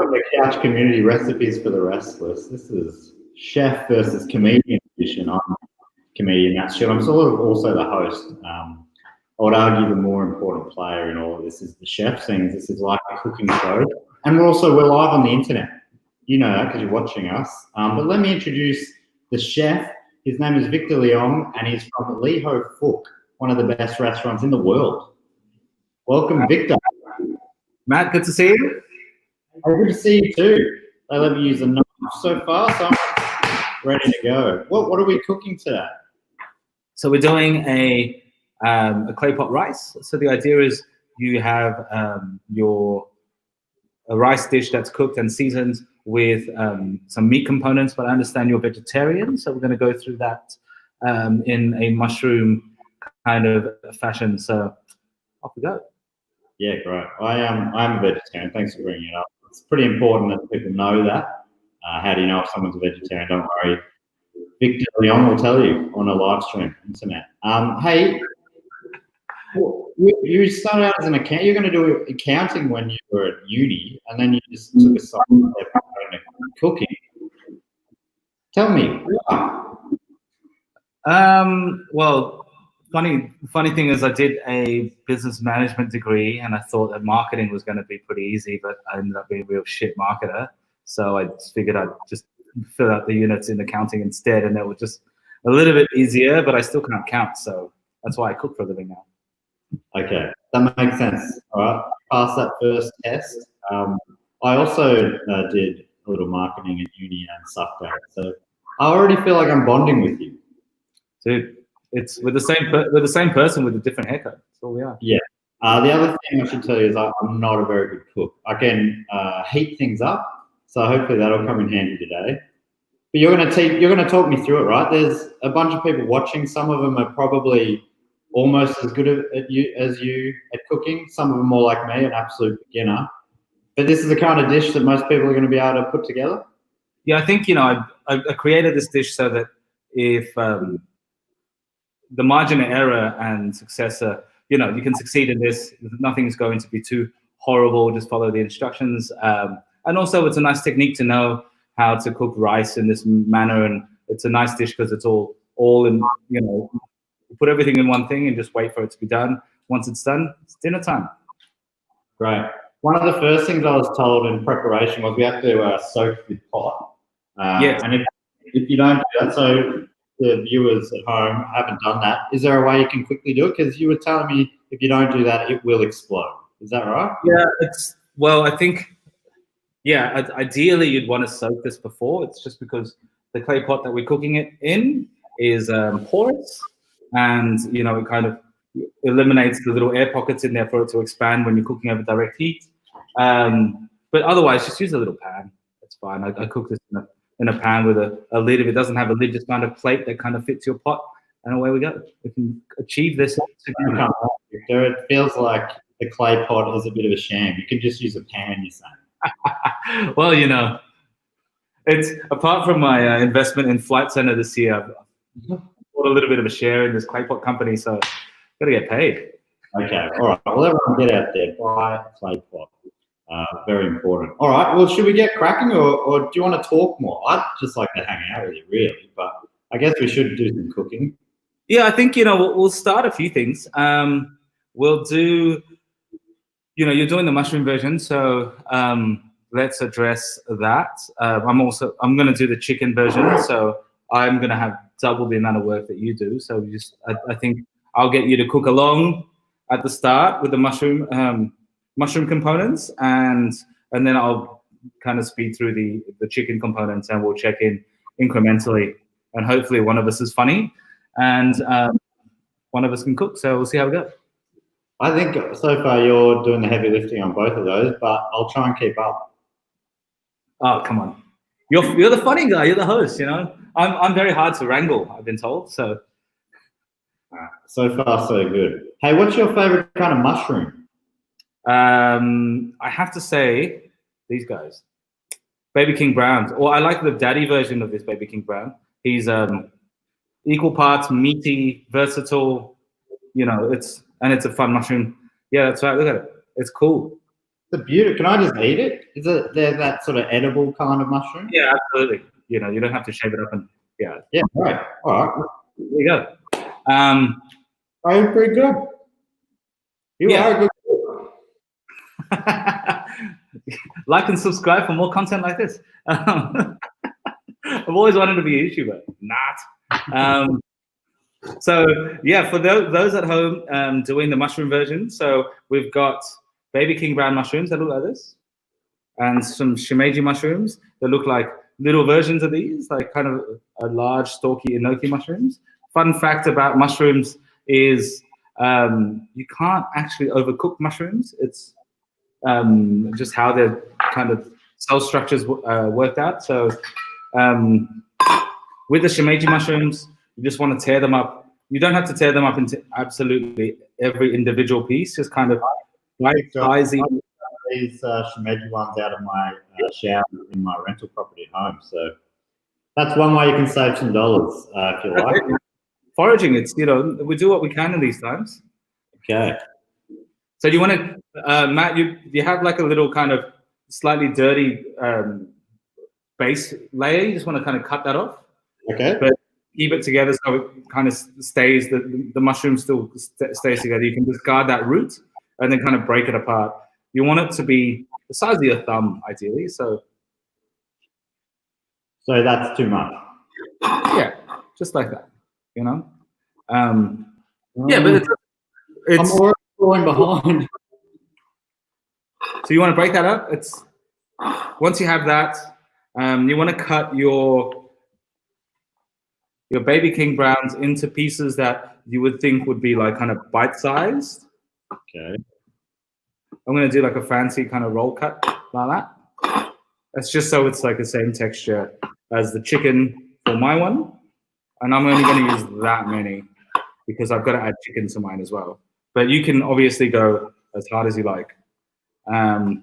Welcome to Couch Community Recipes for the Restless. This is chef versus comedian edition. I'm comedian Matt Stewart. I'm sort of also the host. I would argue the more important player in all of this is the chef, seeing this is like a cooking show. And we're live on the internet. You know that because you're watching us. But let me introduce the chef. His name is Victor Liong, and he's from Lee Ho Fook, one of the best restaurants in the world. Welcome, Victor. Matt, good to see you. Oh, good to see you too. They let me use a knife so far, so I'm ready to go. What are we cooking today? So we're doing a clay pot rice. So the idea is you have a rice dish that's cooked and seasoned with some meat components, but I understand you're vegetarian, so we're going to go through that in a mushroom kind of fashion. So off we go. Yeah, great. I'm a vegetarian. Thanks for bringing it up. It's pretty important that people know that. How do you know if someone's a vegetarian? Don't worry. Victor Leon will tell you on a live stream internet. Hey, you started out as an accountant. You're going to do accounting when you were at uni, and then you just took a side step into cooking. Tell me. Well, funny thing is I did a business management degree, and I thought that marketing was going to be pretty easy, but I ended up being a real shit marketer. So I figured I'd just fill out the units in accounting instead, and it was just a little bit easier, but I still can't count. So that's why I cook for a living now. Okay, that makes sense. All right, pass that first test. I also did a little marketing at uni and sucked at it. So I already feel like I'm bonding with you. Dude, it's we're the same person with a different haircut. That's all we are. Yeah. The other thing I should tell you is I'm not a very good cook. I can heat things up, so hopefully that'll come in handy today. But you're gonna talk me through it, right? There's a bunch of people watching. Some of them are probably almost as good as you at cooking. Some of them more like me, an absolute beginner. But this is the kind of dish that most people are going to be able to put together. Yeah, I think I created this dish so that if the margin of error and success are, you can succeed in this. Nothing's going to be too horrible. Just follow the instructions. And also, it's a nice technique to know how to cook rice in this manner. And it's a nice dish because it's all in, you put everything in one thing and just wait for it to be done. Once it's done, it's dinner time. Great. One of the first things I was told in preparation was we have to soak the pot. Yes. And if you don't do that, so the viewers at home haven't done that, is there a way you can quickly do it? Because you were telling me if you don't do that, it will explode. Is that right? Yeah, I think, ideally you'd want to soak this before. It's just because the clay pot that we're cooking it in is porous, and it kind of eliminates the little air pockets in there for it to expand when you're cooking over direct heat. But otherwise, just use a little pan. That's fine. I cook this in a pan with a lid. If it doesn't have a lid, just find a plate that kind of fits your pot, and away we go. We can achieve this. It feels like the clay pot is a bit of a sham. You can just use a pan, you're saying. Well, it's apart from my investment in Flight Center this year, I've bought a little bit of a share in this clay pot company, so got to get paid. Okay, all right. Well, everyone get out there, buy a clay pot. Very important. All right. Well, should we get cracking, or do you want to talk more? I'd just like to hang out with you, really, but I guess we should do some cooking. Yeah, I think we'll start a few things. We'll do. You're doing the mushroom version, so let's address that. I'm going to do the chicken version, so I'm going to have double the amount of work that you do. So I think I'll get you to cook along at the start with the mushroom components, and then I'll kind of speed through the chicken components, and we'll check in incrementally, and hopefully one of us is funny and one of us can cook. So we'll see how we go. I think so far you're doing the heavy lifting on both of those, but I'll try and keep up. Oh, come on. You're the funny guy. You're the host, I'm very hard to wrangle, I've been told. So so far, so good. Hey, what's your favorite kind of mushroom? I have to say these guys, Baby King Browns, or I like the daddy version of this Baby King Brown. He's equal parts meaty, versatile. It's a fun mushroom. Yeah, that's right. Look at it. It's cool. The beauty. Can I just eat it? Is it they're that sort of edible kind of mushroom? Yeah, absolutely. You know, you don't have to shave it up and yeah. Yeah. Right. All right. There you go. I'm pretty good. You Yeah. are a good. Like and subscribe for more content like this. I've always wanted to be a YouTuber. Not. So yeah, for those at home doing the mushroom version, so we've got baby king brown mushrooms that look like this, and some shimeji mushrooms that look like little versions of these, like kind of a large stalky enoki mushrooms. Fun fact about mushrooms is you can't actually overcook mushrooms. It's just how their kind of cell structures worked out. So with the shimeji mushrooms, you just want to tear them up. You don't have to tear them up into absolutely every individual piece, just kind of right-sizing. These shimeji ones out of my shower in my rental property at home. So that's one way you can save some dollars if you like. Foraging, it's, you know, we do what we can in these times. Okay. So do you want to, Matt, you have like a little kind of slightly dirty base layer. You just want to kind of cut that off. Okay. But keep it together so it kind of stays, the mushroom still stays together. You can discard that root and then kind of break it apart. You want it to be the size of your thumb, ideally. So that's too much. Yeah, just like that, you know? Yeah, but it's I'm already going behind. So you want to break that up. Once you have that, you want to cut your baby king browns into pieces that you would think would be like kind of bite-sized. Okay. I'm going to do like a fancy kind of roll cut like that. That's just so it's like the same texture as the chicken for my one. And I'm only going to use that many because I've got to add chicken to mine as well. But you can obviously go as hard as you like. I've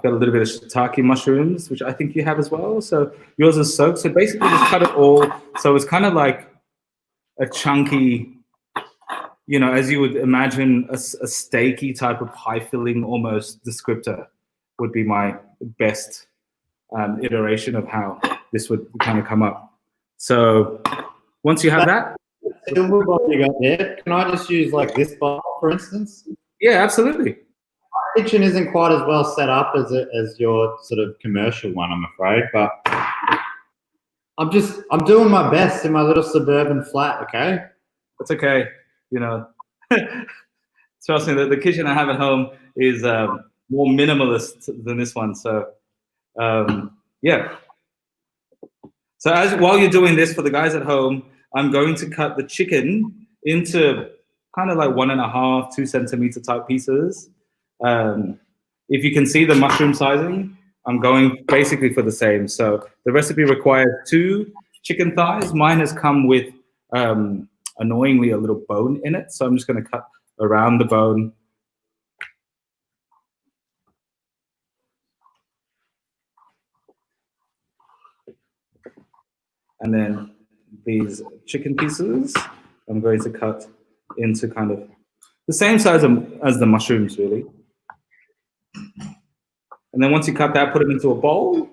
got a little bit of shiitake mushrooms, which I think you have as well. So yours is soaked. So basically just cut it all. So it's kind of like a chunky, you know, as you would imagine, a steaky type of pie filling almost descriptor would be my best iteration of how this would kind of come up. So once you have that. Silver bowl you got there, can I just use like this bowl, for instance? Yeah, absolutely. My kitchen isn't quite as well set up as your sort of commercial one, I'm afraid, but I'm doing my best in my little suburban flat, okay? That's okay. You know, trust me, the kitchen I have at home is more minimalist than this one. So, yeah. So while you're doing this for the guys at home, I'm going to cut the chicken into kind of like 1.5, 2 centimeter type pieces. If you can see the mushroom sizing, I'm going basically for the same. So the recipe requires 2 chicken thighs. Mine has come with annoyingly a little bone in it. So I'm just going to cut around the bone. And then these chicken pieces, I'm going to cut into kind of the same size as the mushrooms, really. And then once you cut that, put them into a bowl.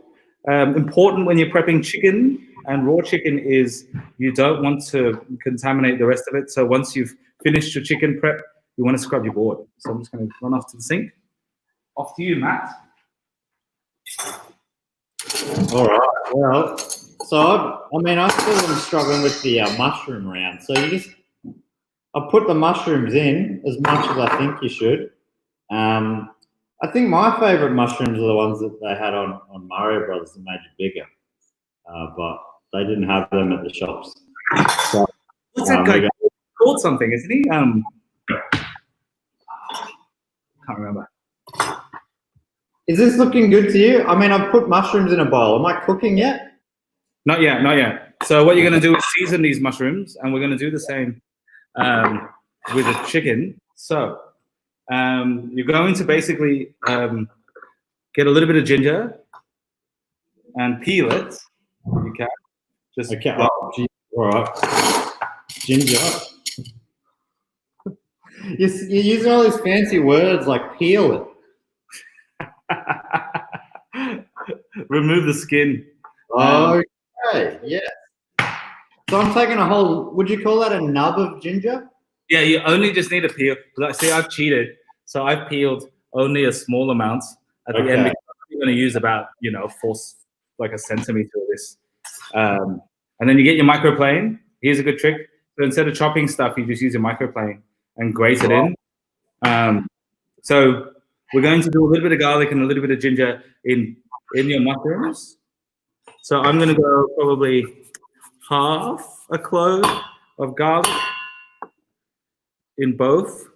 Important when you're prepping chicken and raw chicken is you don't want to contaminate the rest of it. So once you've finished your chicken prep, you want to scrub your board. So I'm just going to run off to the sink. Off to you, Matt. All right. Well, so I still am struggling with the mushroom round. So I put the mushrooms in as much as I think you should. I think my favourite mushrooms are the ones that they had on Mario Brothers that made you bigger, but they didn't have them at the shops. So, what's that guy called? Something, isn't he? Can't remember. Is this looking good to you? I mean, I've put mushrooms in a bowl. Am I cooking yet? Not yet, not yet. So what you're going to do is season these mushrooms, and we're going to do the same with the chicken. So you're going to basically get a little bit of ginger and peel it. You can just okay. All right. Ginger. You're using all these fancy words like peel it. Remove the skin. Okay, yeah. So I'm taking a whole, would you call that a nub of ginger? Yeah, you only just need to peel. Like, see, I've cheated. So I've peeled only a small amount at the end. Because I'm going to use about, like a centimeter of this. And then you get your microplane. Here's a good trick. So instead of chopping stuff, you just use your microplane and grate it in. So we're going to do a little bit of garlic and a little bit of ginger in your mushrooms. So I'm going to go probably half a clove of garlic in both.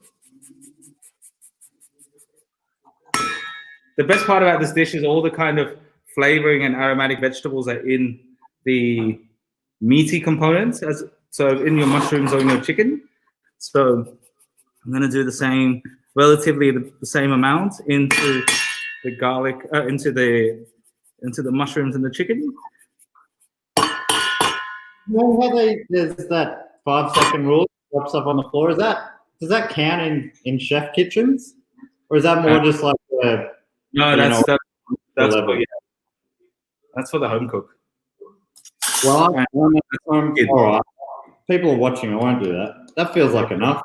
The best part about this dish is all the kind of flavoring and aromatic vegetables are in the meaty components, so in your mushrooms or in your chicken. So I'm going to do the same, relatively the same amount into the garlic, into the mushrooms and the chicken. You know how there's that 5-second rule drops up on the floor? Does that count in chef kitchens, or is that more just like that's for the home cook. Well, all right. People are watching. I won't do that. That feels like enough.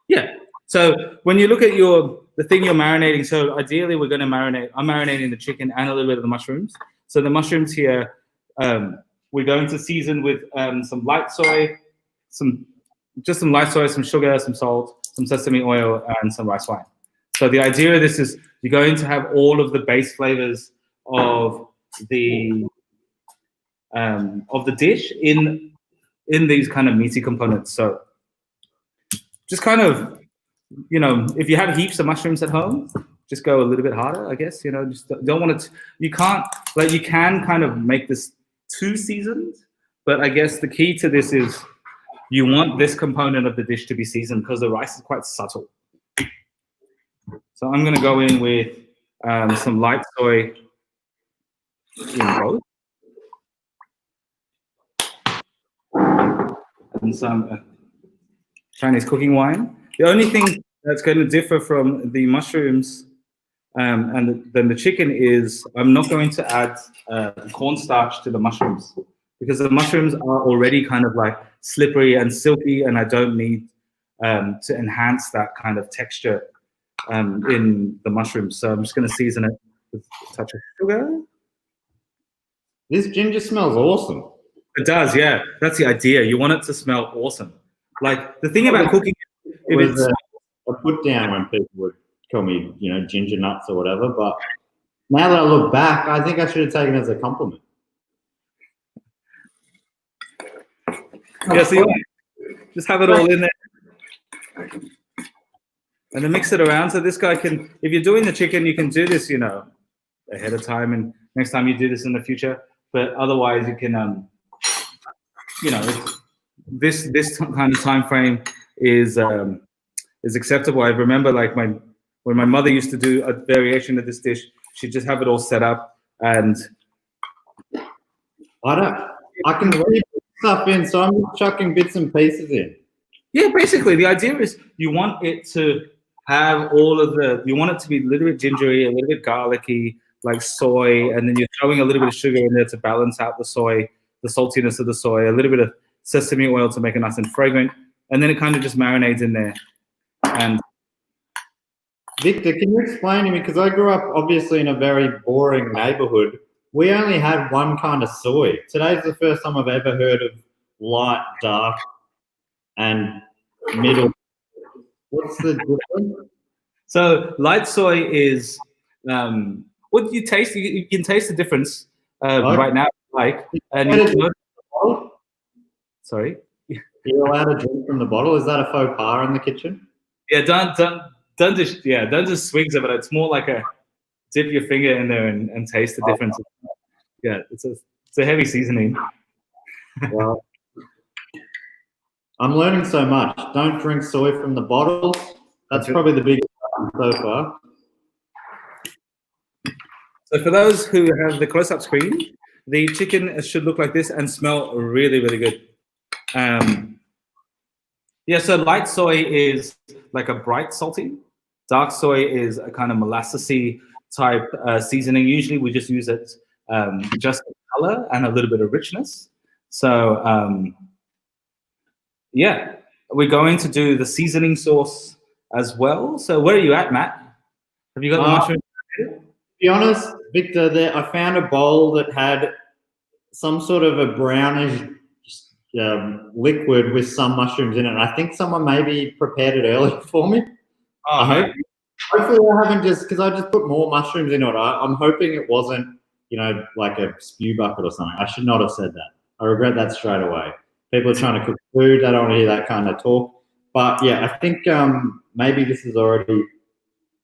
Yeah. So when you look at the thing you're marinating, so ideally we're going to marinate. I'm marinating the chicken and a little bit of the mushrooms. So the mushrooms here, we're going to season with some light soy, some light soy, some sugar, some salt, some sesame oil, and some rice wine. So the idea of this is you're going to have all of the base flavors of the dish in these kind of meaty components. So just kind of, if you have heaps of mushrooms at home, just go a little bit harder, I guess. Just don't want it. You can't, you can kind of make this too seasoned, but I guess the key to this is you want this component of the dish to be seasoned because the rice is quite subtle. So I'm going to go in with some light soy in both. And some Chinese cooking wine. The only thing that's going to differ from the mushrooms and then the chicken is I'm not going to add cornstarch to the mushrooms because the mushrooms are already kind of like slippery and silky, and I don't need to enhance that kind of texture in the mushrooms. So I'm just going to season it with a touch of sugar. This ginger smells awesome. It does, yeah. That's the idea. You want it to smell awesome. Like the thing about cooking, it was a put down when people would call me, ginger nuts or whatever. But now that I look back, I think I should have taken it as a compliment. Yeah, so you just have it all in there. And then mix it around. So this guy can, if you're doing the chicken, you can do this, ahead of time. And next time you do this in the future. But otherwise you can, this kind of time frame is acceptable. I remember when my mother used to do a variation of this dish, she'd just have it all set up and I can leave stuff in, so I'm just chucking bits and pieces in. Yeah, basically the idea is you want it to have you want it to be a little bit gingery, a little bit garlicky, like soy, and then you're throwing a little bit of sugar in there to balance out the soy, the saltiness of the soy, a little bit of sesame oil to make it nice and fragrant, and then it kind of just marinates in there. And Victor, can you explain to me, because I grew up obviously in a very boring neighborhood, we only had one kind of soy. Today's the first time I've ever heard of light, dark, and middle. What's the difference? So light soy is what you taste. You can taste the difference right now, and sorry. You're allowed to drink from the bottle. Is that a faux pas in the kitchen? Yeah, don't just swigs of it. It's more like a dip your finger in there and taste the difference. Yeah, it's a heavy seasoning. Well, I'm learning so much. Don't drink soy from the bottles. That's probably the biggest one so far. So for those who have the close-up screen, the chicken should look like this and smell really, really good. Yeah, so light soy is like a bright salty. Dark soy is a kind of molassesy type seasoning. Usually we just use it just for color and a little bit of richness. So yeah, we're going to do the seasoning sauce as well. So where are you at, Matt? Have you got the mushroom? To be honest, Victor, I found a bowl that had some sort of a brownish liquid with some mushrooms in it. I think someone maybe prepared it earlier for me. Oh, I hope. Hopefully, I haven't because I just put more mushrooms in it. I'm hoping it wasn't, like a spew bucket or something. I should not have said that. I regret that straight away. People are trying to cook food. They don't want to hear that kind of talk. But yeah, I think maybe this is already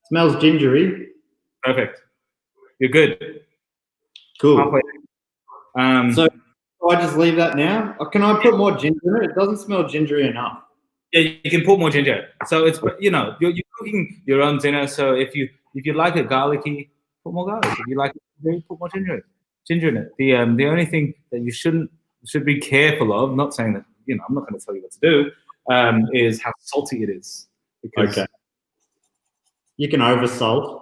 smells gingery. Perfect. You're good. Cool. Halfway. So I just leave that now. Or can I put more ginger in it? It doesn't smell gingery enough. Yeah, you can put more ginger. So it's you're cooking your own dinner. So if you like it garlicky, put more garlic. If you like it, put more ginger in it. The only thing that you should be careful of, not saying that I'm not going to tell you what to do, is how salty it is. Because, okay. You can oversalt.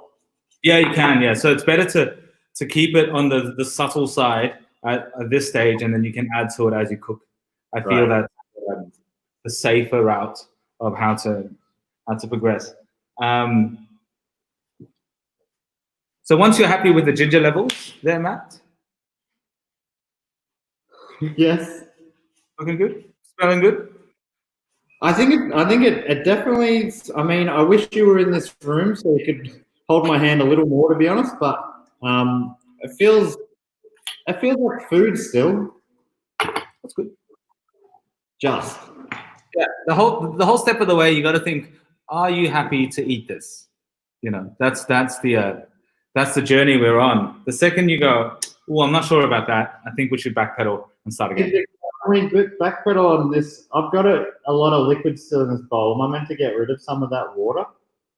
Yeah, you can. Yeah, so it's better to keep it on the subtle side at this stage, and then you can add to it as you cook. I feel that the safer route of how to progress. So once you're happy with the ginger levels, there, Matt. Yes. Looking good. Smelling good. I think it definitely. I mean, I wish you were in this room so you could hold my hand a little more, to be honest. But it feels like food still. That's good. Just the whole step of the way, you got to think: are you happy to eat this? That's the journey we're on. The second you go, oh, I'm not sure about that, I think we should backpedal and start again. I mean, backpedal on this. I've got a lot of liquid still in this bowl. Am I meant to get rid of some of that water?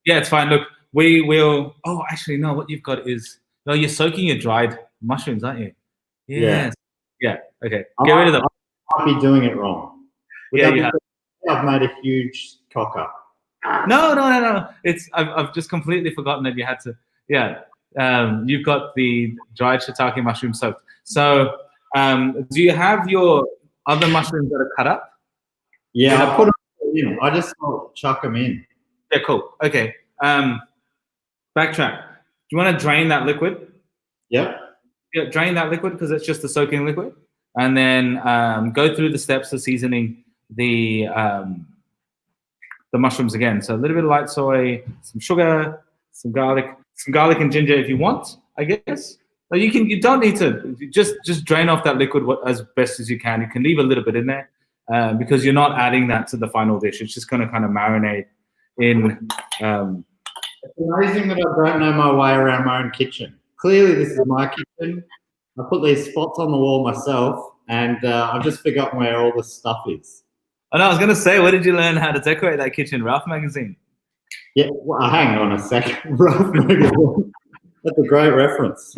Yeah, it's fine. Look, we will. Oh, actually, no. What you've got is you're soaking your dried mushrooms, aren't you? Yes. Yeah. Okay. Get rid of them. I might be doing it wrong. I've made a huge cock up. No. I've just completely forgotten that you had to. Yeah. You've got the dried shiitake mushroom soaked. So, do you have your other mushrooms that are cut up? Yeah, I put them in. I just chuck them in. Yeah, cool. Okay. Backtrack. Do you want to drain that liquid? Yep. Yeah, drain that liquid because it's just the soaking liquid, and then go through the steps of seasoning the mushrooms again. So a little bit of light soy, some sugar, some garlic and ginger if you want, I guess. But you don't need to just drain off that liquid as best as you can. You can leave a little bit in there because you're not adding that to the final dish. It's just going to kind of marinate in. It's amazing that I don't know my way around my own kitchen. Clearly, this is my kitchen. I put these spots on the wall myself, and I've just forgotten where all the stuff is. Oh, no, I was going to say, where did you learn how to decorate that kitchen? Ralph magazine? Yeah, well, hang on a second. Ralph magazine. That's a great reference.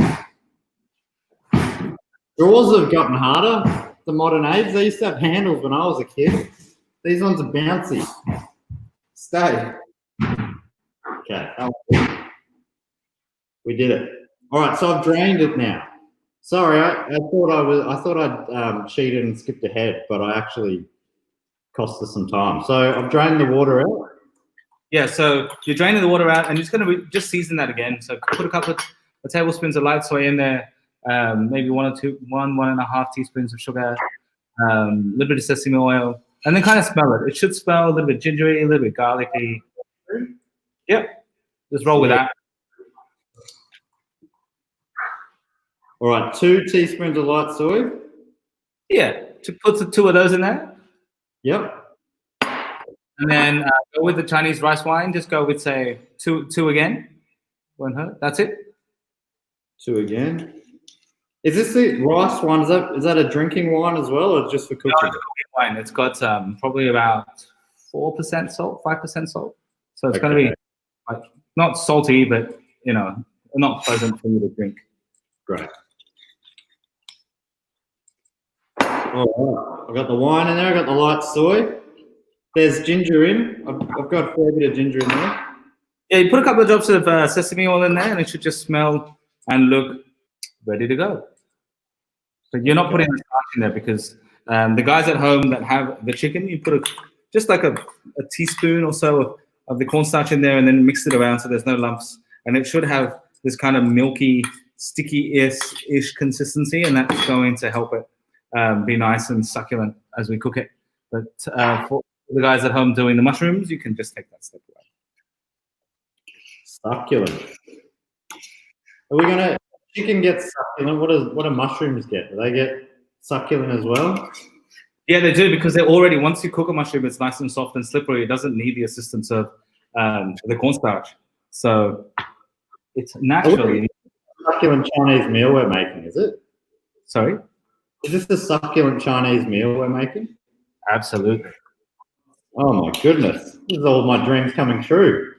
Drawers have gotten harder. The modern age, they used to have handles when I was a kid. These ones are bouncy. Stay. Okay. We did it. All right, so I've drained it now. Sorry, I thought I'd cheated and skipped ahead, but I actually cost us some time. So I've drained the water out. Yeah, so you're draining the water out, and you're just going to just season that again. So put a couple of tablespoons of light soy in there, maybe 1.5 teaspoons of sugar, a little bit of sesame oil, and then kind of smell it. It should smell a little bit gingery, a little bit garlicky. Yep, just roll with that. All right, 2 teaspoons of light soy. Yeah, put 2 of those in there. Yep. And then go with the Chinese rice wine. Just go with, say, 2 again. Won't hurt. That's it. 2 again. Is this the rice one? Is that a drinking wine as well, or just for cooking? No, it's a cooking wine. It's got probably about 4% salt, 5% salt. So it's going to be like not salty, but not pleasant for you to drink. Great. All right. I've got the wine in there. I've got the light soy. There's ginger in. I've got a fair bit of ginger in there. Yeah, you put a couple of drops of sesame oil in there, and it should just smell and look ready to go. So you're not putting the starch in there because the guys at home that have the chicken, you put just like a teaspoon or so of the cornstarch in there, and then mix it around so there's no lumps, and it should have this kind of milky, sticky-ish consistency, and that's going to help it be nice and succulent as we cook it. But for the guys at home doing the mushrooms, you can just take that step away. Succulent. Are we gonna? Chicken gets succulent. What do mushrooms get? Do they get succulent as well? Yeah, they do, because they're already, once you cook a mushroom, it's nice and soft and slippery. It doesn't need the assistance of the cornstarch. So it's naturally. Succulent Chinese meal we're making, is it? Sorry? Is this the succulent Chinese meal we're making? Absolutely. Oh my goodness. This is all my dreams coming true.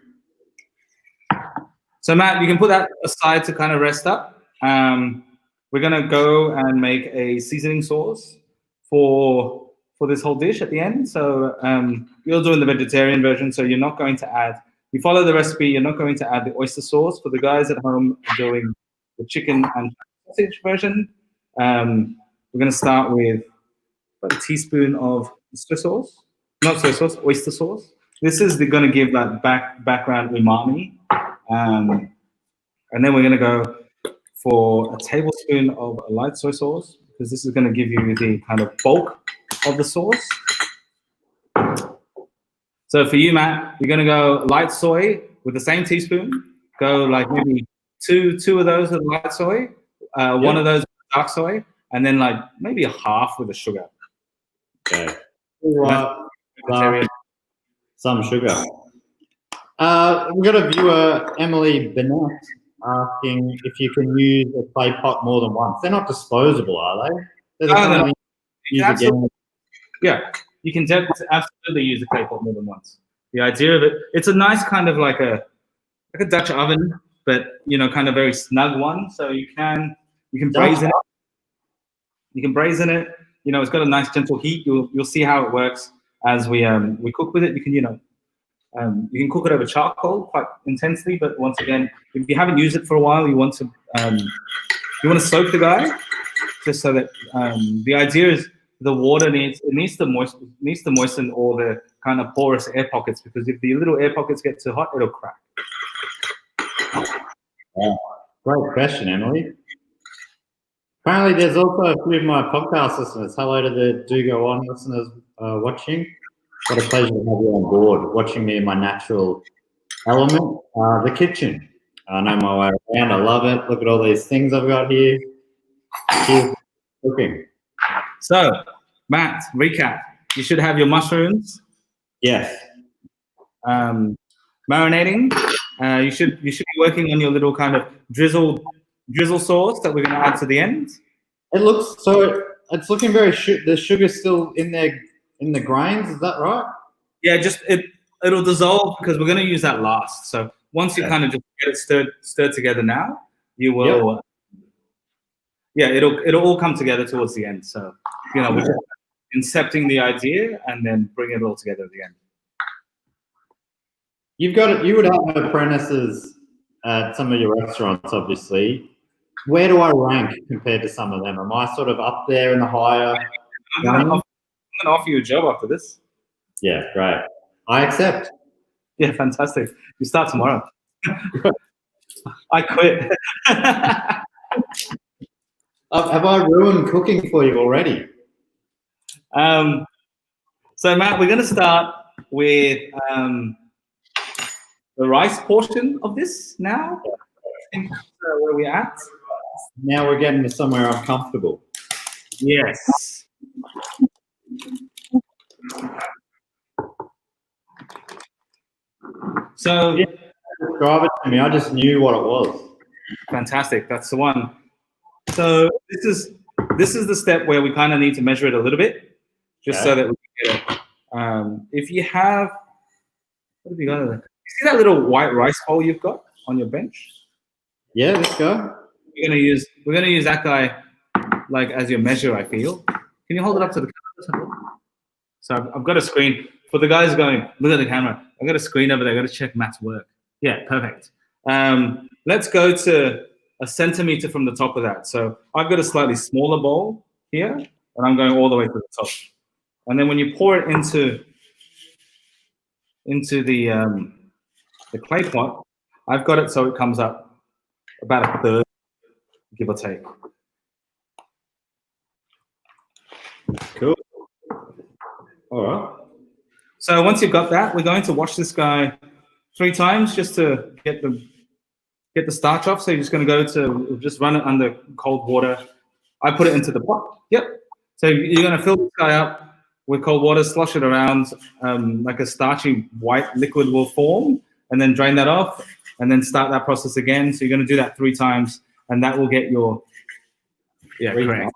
So Matt, you can put that aside to kind of rest up. We're gonna go and make a seasoning sauce for this whole dish at the end. So you're doing the vegetarian version, so you're not going to add, you follow the recipe, you're not going to add the oyster sauce. For the guys at home doing the chicken and sausage version, we're gonna start with about a teaspoon of oyster sauce. Not soy sauce, oyster sauce. This is gonna give that background umami. And then we're gonna go for a tablespoon of light soy sauce, because this is going to give you the kind of bulk of the sauce. So for you, Matt, you're going to go light soy with the same teaspoon. Go like maybe two of those with light soy, one of those with dark soy, and then like maybe a half with the sugar. Okay. Some sugar. We've got a viewer, Emily Bennett, asking if you can use a clay pot more than once. They're not disposable, are they? No. Yeah, you can absolutely use a clay pot more than once. The idea of it, it's a nice kind of like a Dutch oven, but kind of very snug one. So you can braise in it. You can braise in it. It's got a nice gentle heat. You'll see how it works as we cook with it. You can you can cook it over charcoal quite intensely, but once again, if you haven't used it for a while, you want to soak the guy, just so that the idea is the water needs to moisten all the kind of porous air pockets, because if the little air pockets get too hot, it'll crack. Yeah. Great question, Emily. Apparently, there's also a few of my podcast listeners. Hello to the Do Go On listeners watching. What a pleasure to have you on board, watching me in my natural element, the kitchen. I know my way around. I love it. Look at all these things I've got here. Cheers. Cooking. So, Matt, recap. You should have your mushrooms. Yes. Marinating. You should be working on your little kind of drizzle sauce that we're going to add to the end. It's looking very. The sugar's still in there. In the grains, is that right? Yeah, it'll dissolve, because we're going to use that last. So once you kind of just get it stirred together now, you will. Yep. It'll all come together towards the end. So we're just incepting the idea and then bring it all together at the end. You would have apprentices at some of your restaurants, obviously. Where do I rank compared to some of them? Am I sort of up there in the higher? I'm going to offer you a job after this. Yeah, great. I accept. Yeah, fantastic. You start tomorrow. I quit. Have I ruined cooking for you already? So, Matt, we're going to start with the rice portion of this now. I think that's where we're at. Now we're getting to somewhere uncomfortable. Yes. So describe it to me. I just knew what it was. Fantastic. That's the one. So this is the step where we kind of need to measure it a little bit, just so that we can get it. If you have, what have you got? You see that little white rice bowl you've got on your bench? Yeah, let's go. We're gonna use that guy like as your measure, I feel. Can you hold it up to the camera? So I've got a screen for the guys going, look at the camera. I've got a screen over there. I've got to check Matt's work. Yeah, perfect. Let's go to a centimeter from the top of that. So I've got a slightly smaller bowl here, and I'm going all the way to the top. And then when you pour it into the clay pot, I've got it so it comes up about a third, give or take. Cool. All right. So once you've got that, we're going to wash this guy 3 times just to get the starch off. So you're just going to go to just run it under cold water. I put it into the pot. Yep. So you're going to fill this guy up with cold water, slosh it around like a starchy white liquid will form, and then drain that off, and then start that process again. So you're going to do that 3 times, and that will get your correct.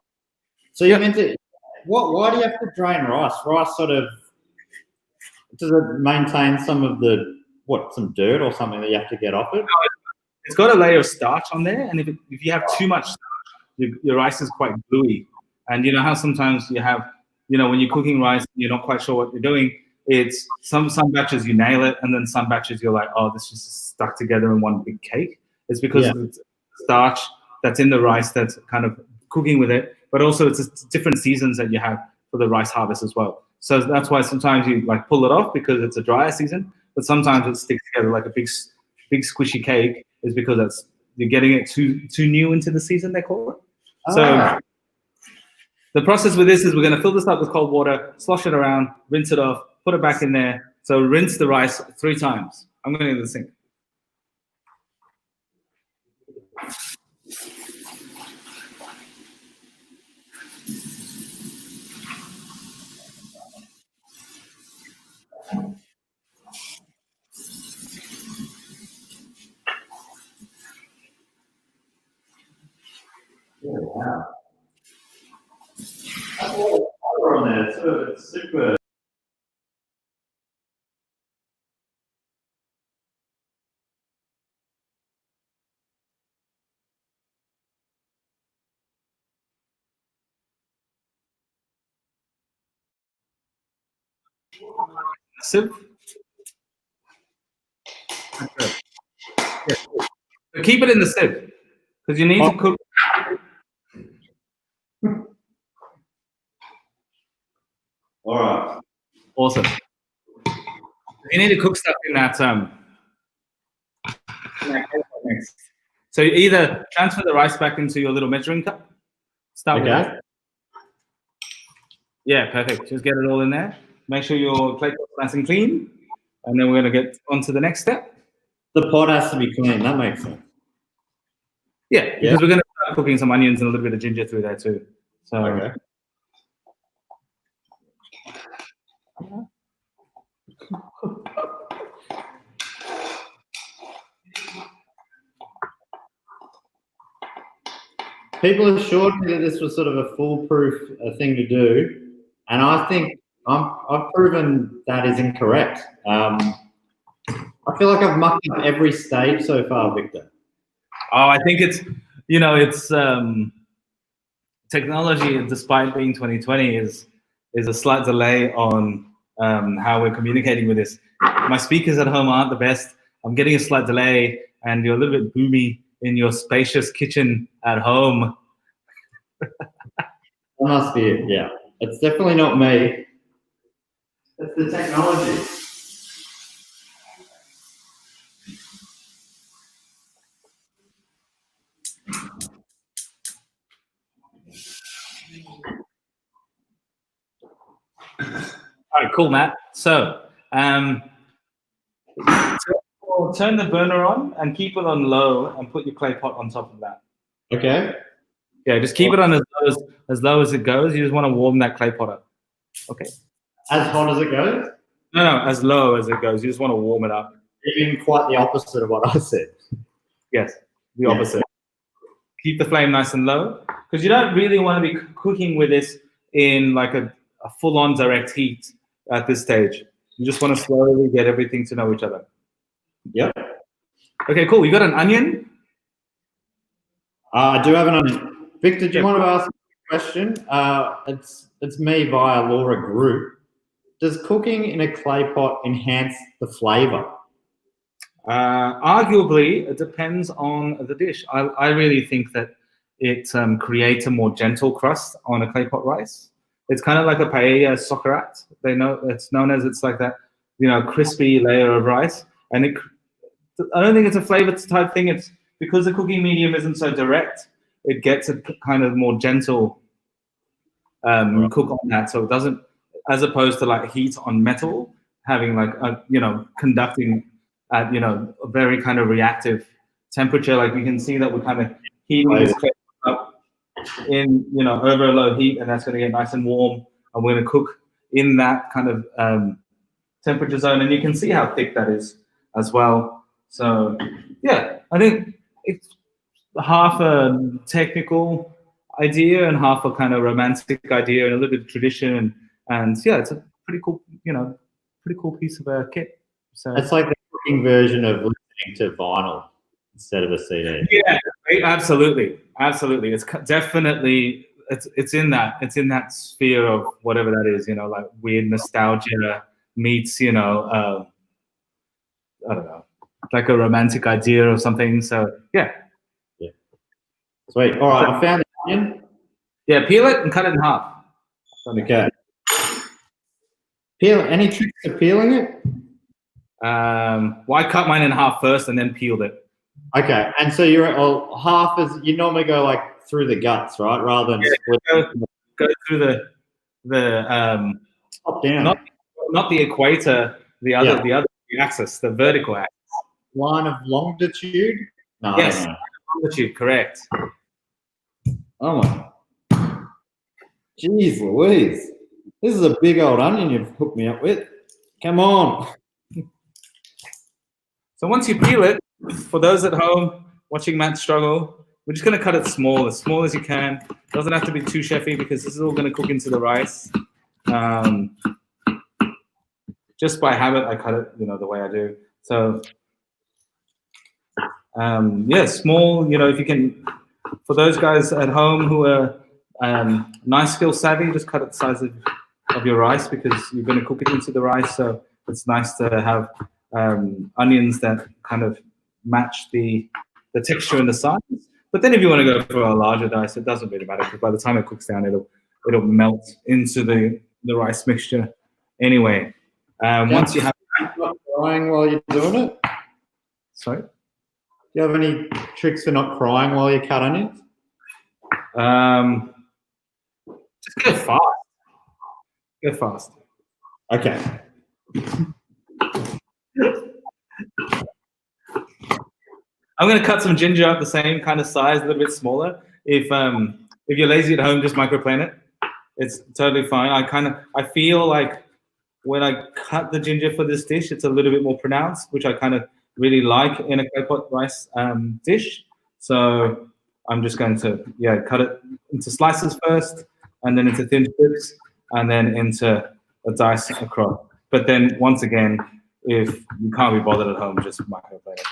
So you meant to. Why do you have to drain rice? Rice sort of does it maintain some of some dirt or something that you have to get off it? It's got a layer of starch on there, and if you have too much starch, your rice is quite gluey. And you know how sometimes you have, when you're cooking rice, you're not quite sure what you're doing. It's some batches you nail it, and then some batches you're like, oh, this just stuck together in one big cake. It's because of the starch that's in the rice that's kind of cooking with it, but also it's different seasons that you have for the rice harvest as well. So that's why sometimes you like pull it off because it's a drier season, but sometimes it sticks together like a big squishy cake is because you're getting it too new into the season, they call it. So the process with this is we're going to fill this up with cold water, slosh it around, rinse it off, put it back in there. So rinse the rice 3 times. I'm going to the sink. Wow. That's a lot of water on there. It's super. Sieve. Okay. Yeah. So keep it in the sieve because you need to cook. All right. Awesome. You need to cook stuff in that. So you either transfer the rice back into your little measuring cup. Start with that. Yeah, perfect. Just get it all in there. Make sure your plate is nice and clean, and then we're going to get on to the next step. The pot has to be clean. That makes sense. Yeah, because we're going to start cooking some onions and a little bit of ginger through there too. So. Okay. People assured me that this was sort of a foolproof thing to do, and I think I've proven that is incorrect. I feel like I've mucked up every stage so far, Victor. Oh, I think it's technology, despite being 2020, is a slight delay on how we're communicating with this. My speakers at home aren't the best. I'm getting a slight delay, and you're a little bit boomy in your spacious kitchen at home. That must be it. Yeah, it's definitely not me. It's the technology. All right, cool, Matt. So, turn the burner on and keep it on low, and put your clay pot on top of that. Okay. Yeah, just keep it on as low as it goes. You just want to warm that clay pot up. Okay. As hot as it goes? No, as low as it goes. You just want to warm it up. Even quite the opposite of what I said. Yes, the opposite. Keep the flame nice and low, because you don't really want to be cooking with this in like a full-on direct heat at this stage. You just want to slowly get everything to know each other. Yep. Okay, cool. You got an onion? I do have an onion. Victor, do you want to ask a question? It's me via Laura Group. does cooking in a clay pot enhance the flavor? Arguably, it depends on the dish. I really think that it creates a more gentle crust on a clay pot rice. It's kind of like a paella soccerate. They know it's known as, it's like that, crispy layer of rice. And I don't think it's a flavor type thing. It's because the cooking medium isn't so direct. It gets a kind of more gentle cook on that, so it doesn't, as opposed to like heat on metal, having like conducting at a very kind of reactive temperature. Like we can see that we're kind of heating this clay up in over a low heat, and that's going to get nice and warm, and we're going to cook in that kind of temperature zone, and you can see how thick that is as well. So yeah, I think it's half a technical idea and half a kind of romantic idea and a little bit of tradition, and yeah, it's a pretty cool piece of a kit. So it's like the cooking version of listening to vinyl instead of a CD. Yeah, absolutely. It's definitely it's in that sphere of whatever that is, like weird nostalgia meets I don't know, like a romantic idea or something. So yeah. Sweet. All right, I found the onion. Yeah, peel it and cut it in half. Okay. Peel. Any tricks to peeling it? Well, I cut mine in half first and then peeled it. Okay, and so you're half as you normally go like through the guts, right? Rather than split. Go through the top down. Not the equator, the other axis, the vertical axis. Line of longitude? No, yes, longitude, correct. Oh my. Jeez Louise. This is a big old onion you've hooked me up with. Come on. So once you peel it, for those at home watching Matt struggle, we're just going to cut it small as you can. Doesn't have to be too chefy because this is all going to cook into the rice. Just by habit, I cut it, the way I do. So, yeah, small. If you can, for those guys at home who are nice skill savvy, just cut it the size of your rice because you're going to cook it into the rice. So it's nice to have onions that kind of match the texture and the size. But then if you want to go for a larger dice, it doesn't really matter because by the time it cooks down, it'll melt into the rice mixture anyway. Once you have not crying while you're doing it. Sorry? Do you have any tricks for not crying while you cut onions? Just go fast. Go fast. Okay. I'm going to cut some ginger up the same kind of size, a little bit smaller. If you're lazy at home, just microplane it. It's totally fine. I feel like when I cut the ginger for this dish, it's a little bit more pronounced, which I kind of really like in a clay pot rice dish. So I'm just going to cut it into slices first, and then into thin strips, and then into a dice across. But then once again, if you can't be bothered at home, just microplane it.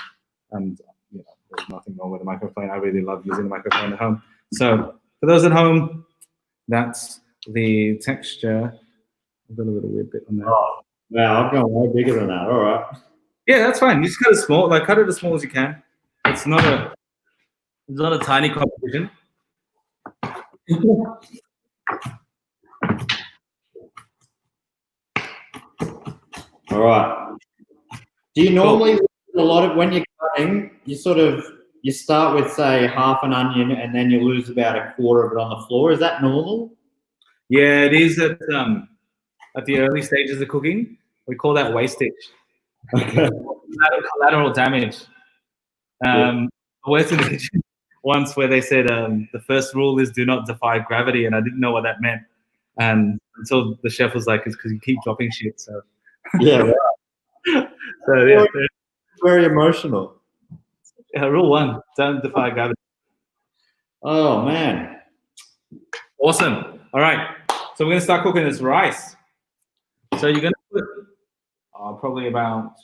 And there's nothing wrong with a microplane. I really love using the microplane at home. So for those at home, that's the texture. I've got a little weird bit on there. Oh, wow, I've gone way bigger than that. All right. Yeah, that's fine. You just cut it small. Like cut it as small as you can. It's not a tiny competition. All right. Do you normally a lot of when you're cutting, you start with say half an onion and then you lose about a quarter of it on the floor? Is that normal? Yeah, it is at the early stages of cooking. We call that wastage. Okay. Collateral damage. I worked in the kitchen once where they said the first rule is do not defy gravity, and I didn't know what that meant. And until the chef was like, it's because you keep dropping shit. So yeah, right. So yeah, very emotional. Rule 1: don't defy gravity. Oh man, awesome! All right, so we're gonna start cooking this rice. So you're gonna put probably about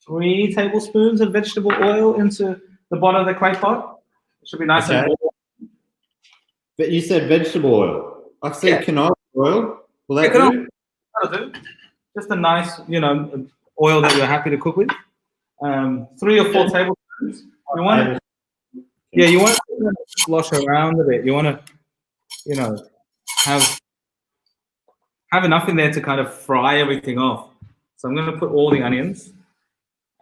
3 tablespoons of vegetable oil into the bottom of the clay pot. It should be nice and warm. But you said vegetable oil. I said canola oil. Will that do? that'll do. Just a nice, oil that you're happy to cook with. 3 or 4 tablespoons. You want to slosh around a bit. You want to, have enough in there to kind of fry everything off. So I'm going to put all the onions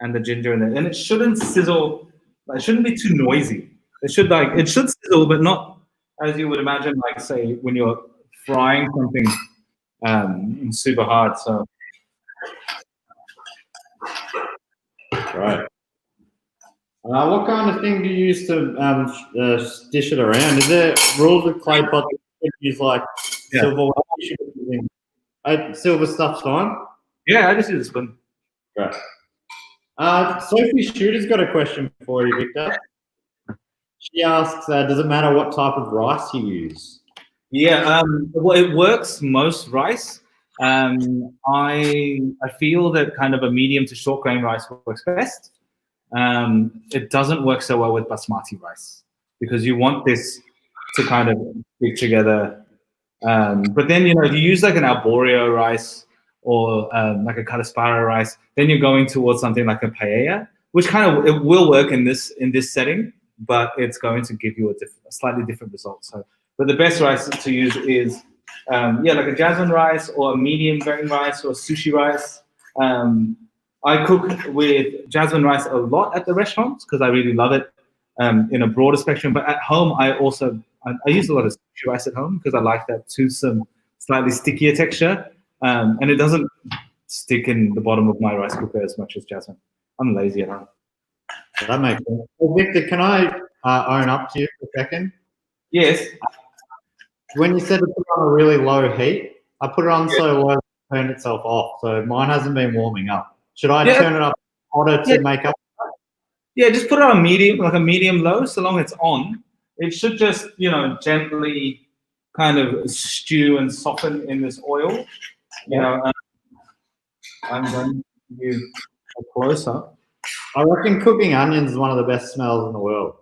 and the ginger in there, and it shouldn't sizzle. It shouldn't be too noisy. It should sizzle, but not as you would imagine, like say when you're frying something super hard. So. Right. What kind of thing do you use to dish it around? Is there rules with clay pots? You use like silver? Silver stuff's fine. Yeah, I just use a spoon. Right. Sophie Shooter's got a question for you, Victor. She asks, does it matter what type of rice you use? Yeah, well, it works most rice. I feel that kind of a medium to short grain rice works best. It doesn't work so well with basmati rice because you want this to kind of stick together. But then, if you use like an arborio rice or like a kadaspara rice, then you're going towards something like a paella, which it will work in this setting, but it's going to give you a slightly different result. So, but the best rice to use is like a jasmine rice or a medium grain rice or sushi rice. I cook with jasmine rice a lot at the restaurants because I really love it in a broader spectrum. But at home, I use a lot of sushi rice at home because I like that toothsome, slightly stickier texture. And it doesn't stick in the bottom of my rice cooker as much as jasmine. I'm lazy at home. That makes sense. Well, Victor, can I own up to you for a second? Yes. When you said to put it on a really low heat, I put it on so low it turned itself off. So mine hasn't been warming up. Should I turn it up hotter to make up? Yeah, just put it on medium, like a medium low, so long it's on. It should just, gently kind of stew and soften in this oil. I'm going to give you a close up. I reckon cooking onions is one of the best smells in the world.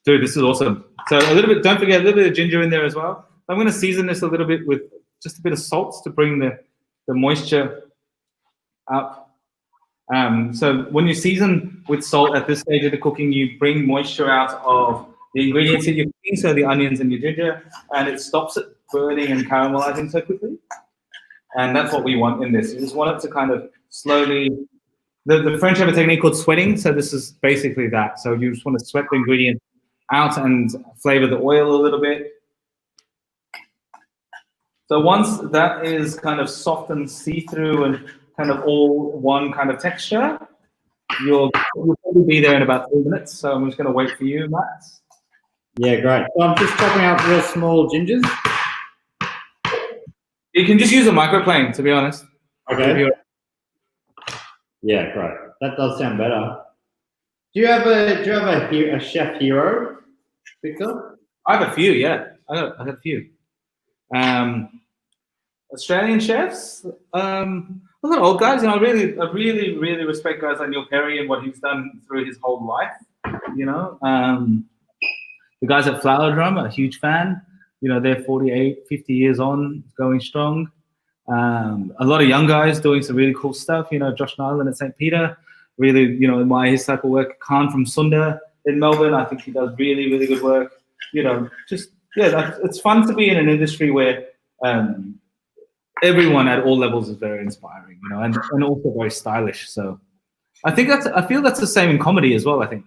Dude, this is awesome. So don't forget a little bit of ginger in there as well. I'm going to season this a little bit with just a bit of salt to bring the moisture up. So when you season with salt at this stage of the cooking, you bring moisture out of the ingredients that you're cooking, so the onions and your ginger, and it stops it burning and caramelizing so quickly. And that's what we want in this. You just want it to kind of slowly, the French have a technique called sweating, so this is basically that. So you just want to sweat the ingredients out and flavor the oil a little bit. So once that is kind of soft and see-through and kind of all one kind of texture, you'll probably be there in about 3 minutes. So I'm just going to wait for you, Matt. Yeah, great. So I'm just chopping up real small gingers. You can just use a microplane, to be honest. Okay. Yeah, great. That does sound better. Do you have a chef hero, Victor? I have a few. Yeah, I have a few. Australian chefs. A lot of old guys. I really respect guys like Neil Perry and what he's done through his whole life. The guys at Flower Drum, a huge fan. They're 48, 50 years on, going strong. A lot of young guys doing some really cool stuff. Josh Nyland at St. Peter, really, admire his type of work. Khan from Sunda in Melbourne, I think he does really, really good work. It's fun to be in an industry where everyone at all levels is very inspiring, and also very stylish. So I feel that's the same in comedy as well, I think.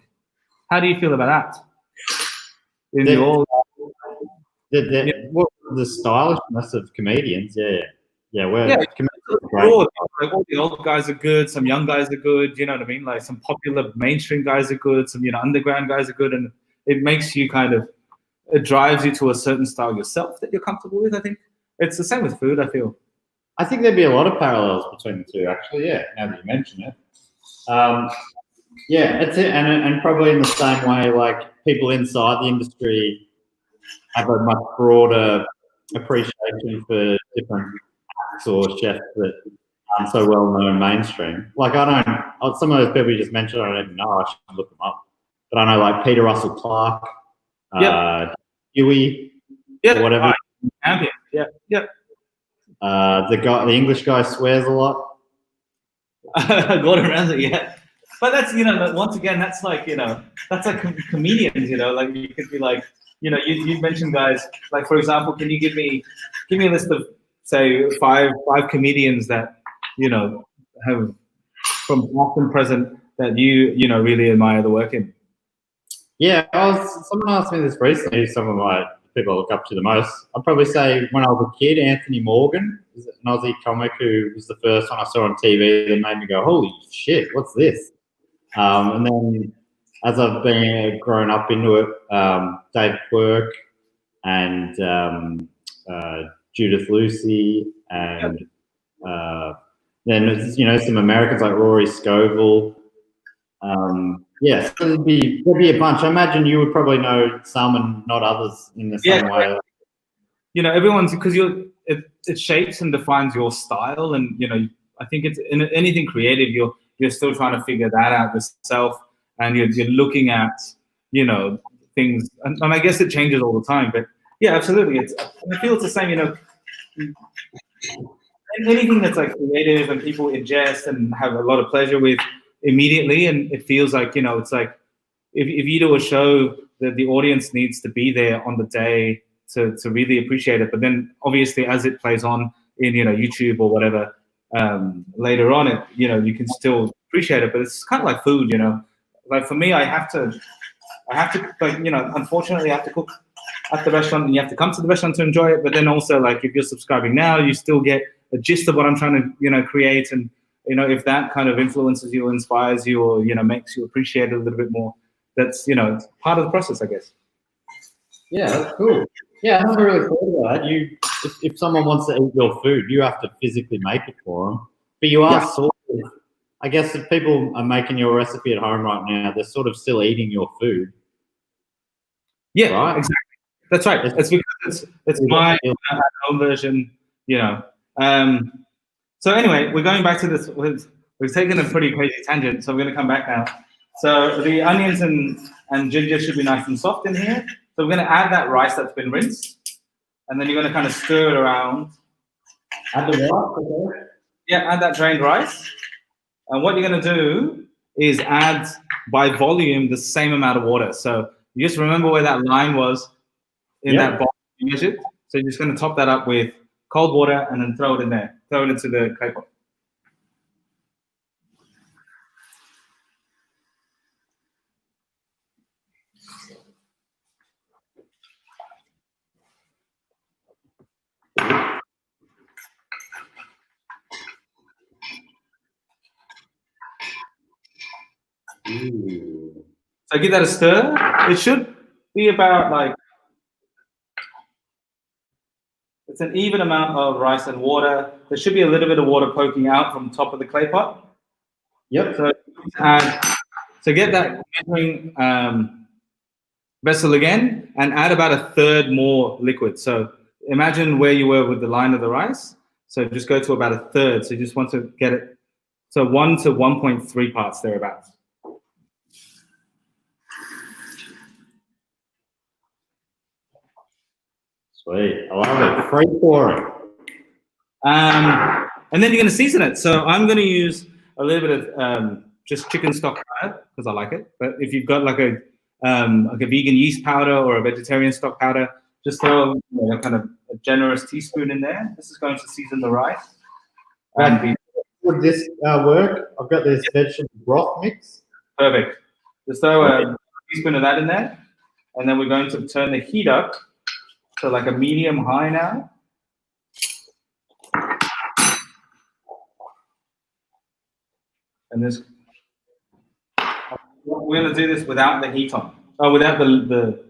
How do you feel about that? The stylishness of comedians, broad. Like all the old guys are good, some young guys are good, you know what I mean? Like some popular mainstream guys are good, some underground guys are good, and it makes you it drives you to a certain style yourself that you're comfortable with. I think it's the same with food. I think there'd be a lot of parallels between the two, actually. Yeah, now that you mention it. That's it, and probably in the same way, like people inside the industry have a much broader appreciation for different acts or chefs that aren't so well known mainstream. Like some of those people you just mentioned, I don't even know. I should look them up. But I know like Peter Russell Clark, Huey, or whatever. Ambient. Yeah. The English guy swears a lot. Gordon Ramsay, yeah. But that's, once again, that's like, that's like comedians, like you could be like, you mentioned guys, like, for example, can you give me a list of, say, five comedians that, have from past and present that you really admire the work in? Yeah, someone asked me this recently, who's some of my people I look up to the most. I'd probably say when I was a kid, Anthony Morgan is an Aussie comic who was the first one I saw on TV that made me go, holy shit, what's this? And then as I've been grown up into it, Dave Quirk and Judith Lucy, and then some Americans like Rory Scovel. Yes, there'd be a bunch. I imagine you would probably know some and not others in the same way. Everyone's, because it shapes and defines your style, and I think it's in anything creative, you're still trying to figure that out yourself, and you're looking at things, and I guess it changes all the time. But yeah, absolutely, I feel it's the same. Anything that's like creative and people ingest and have a lot of pleasure with immediately, and it feels like it's like if you do a show that the audience needs to be there on the day to really appreciate it, but then obviously as it plays on in YouTube or whatever, later on it you can still appreciate it. But it's kind of like food, like for me, I have to like unfortunately I have to cook at the restaurant, and you have to come to the restaurant to enjoy it. But then also, like, if you're subscribing now, you still get a gist of what I'm trying to create, and if that kind of influences you, inspires you, or makes you appreciate it a little bit more, that's part of the process, I guess. Yeah, that's cool. Yeah, I never really thought about that. If someone wants to eat your food, you have to physically make it for them. But you are sort of, I guess, if people are making your recipe at home right now, they're sort of still eating your food. Yeah, right? Exactly. That's right. It's because it's my own version, So anyway, we're going back to this. We've taken a pretty crazy tangent, so we're going to come back now. So the onions and ginger should be nice and soft in here. So we're going to add that rice that's been rinsed, and then you're going to kind of stir it around. Add the rice, okay? Yeah, add that drained rice. And what you're going to do is add, by volume, the same amount of water. So you just remember where that line was in that bowl you measured. So you're just going to top that up with cold water and then throw it in there. Throw it into the clay pot. Ooh. So give that a stir. It should be about like, it's an even amount of rice and water. There should be a little bit of water poking out from the top of the clay pot. Yep. So get that measuring vessel again and add about a third more liquid. So imagine where you were with the line of the rice. So just go to about a third. So you just want to get it. So 1 to 1.3 parts thereabouts. Sweet. I love it. Free pouring. And then you're going to season it. So I'm going to use a little bit of just chicken stock powder because I like it. But if you've got like a vegan yeast powder or a vegetarian stock powder, just throw kind of a generous teaspoon in there. This is going to season the rice. Would this work? I've got this vegetable broth mix. Perfect. Just throw a teaspoon of that in there. And then we're going to turn the heat up to like a medium high now. And this, we're going to do this without the heat on, without the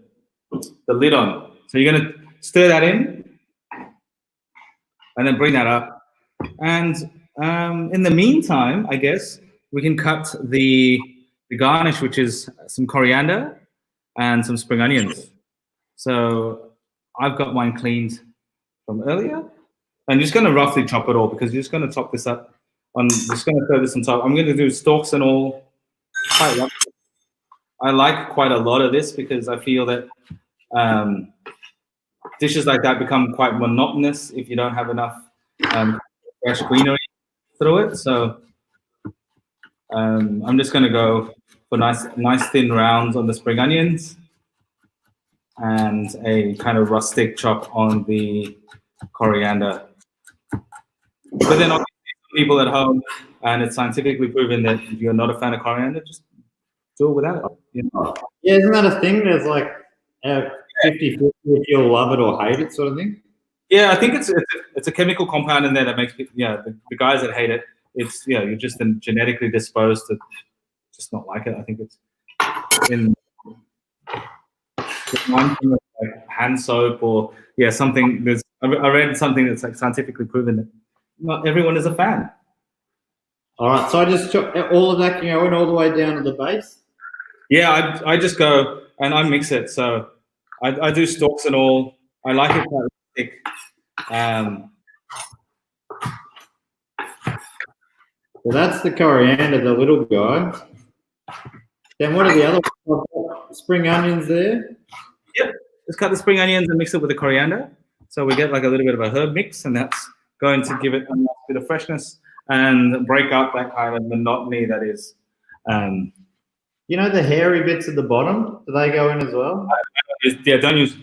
lid on. So you're going to stir that in, and then bring that up. And in the meantime, I guess we can cut the garnish, which is some coriander and some spring onions. So I've got mine cleaned from earlier. I'm just going to roughly chop it all because you're just going to top this up. I'm just going to throw this on top. I'm going to do stalks and all. I like quite a lot of this because I feel that dishes like that become quite monotonous if you don't have enough fresh greenery through it. So I'm just going to go for nice thin rounds on the spring onions and a kind of rustic chop on the coriander. But then obviously people at home, and it's scientifically proven that if you're not a fan of coriander, just do it without it. You know? Yeah, isn't that a thing? There's like 50-50 if you'll love it or hate it sort of thing? Yeah, I think it's a chemical compound in there that makes people, the guys that hate it, it's, you're just genetically disposed to just not like it. I think it's in one thing like hand soap or something. I read something that's like scientifically proven that not everyone is a fan. All right, so I just chop all of that, went all the way down to the base? Yeah, I just go and I mix it. So I do stalks and all. I like it quite thick. Well, that's the coriander, the little guy. Then what are the other spring onions there? Yep, just cut the spring onions and mix it with the coriander. So we get like a little bit of a herb mix, and that's going to give it a nice bit of freshness and break up that kind of monotony that is. The hairy bits at the bottom, do they go in as well? Don't use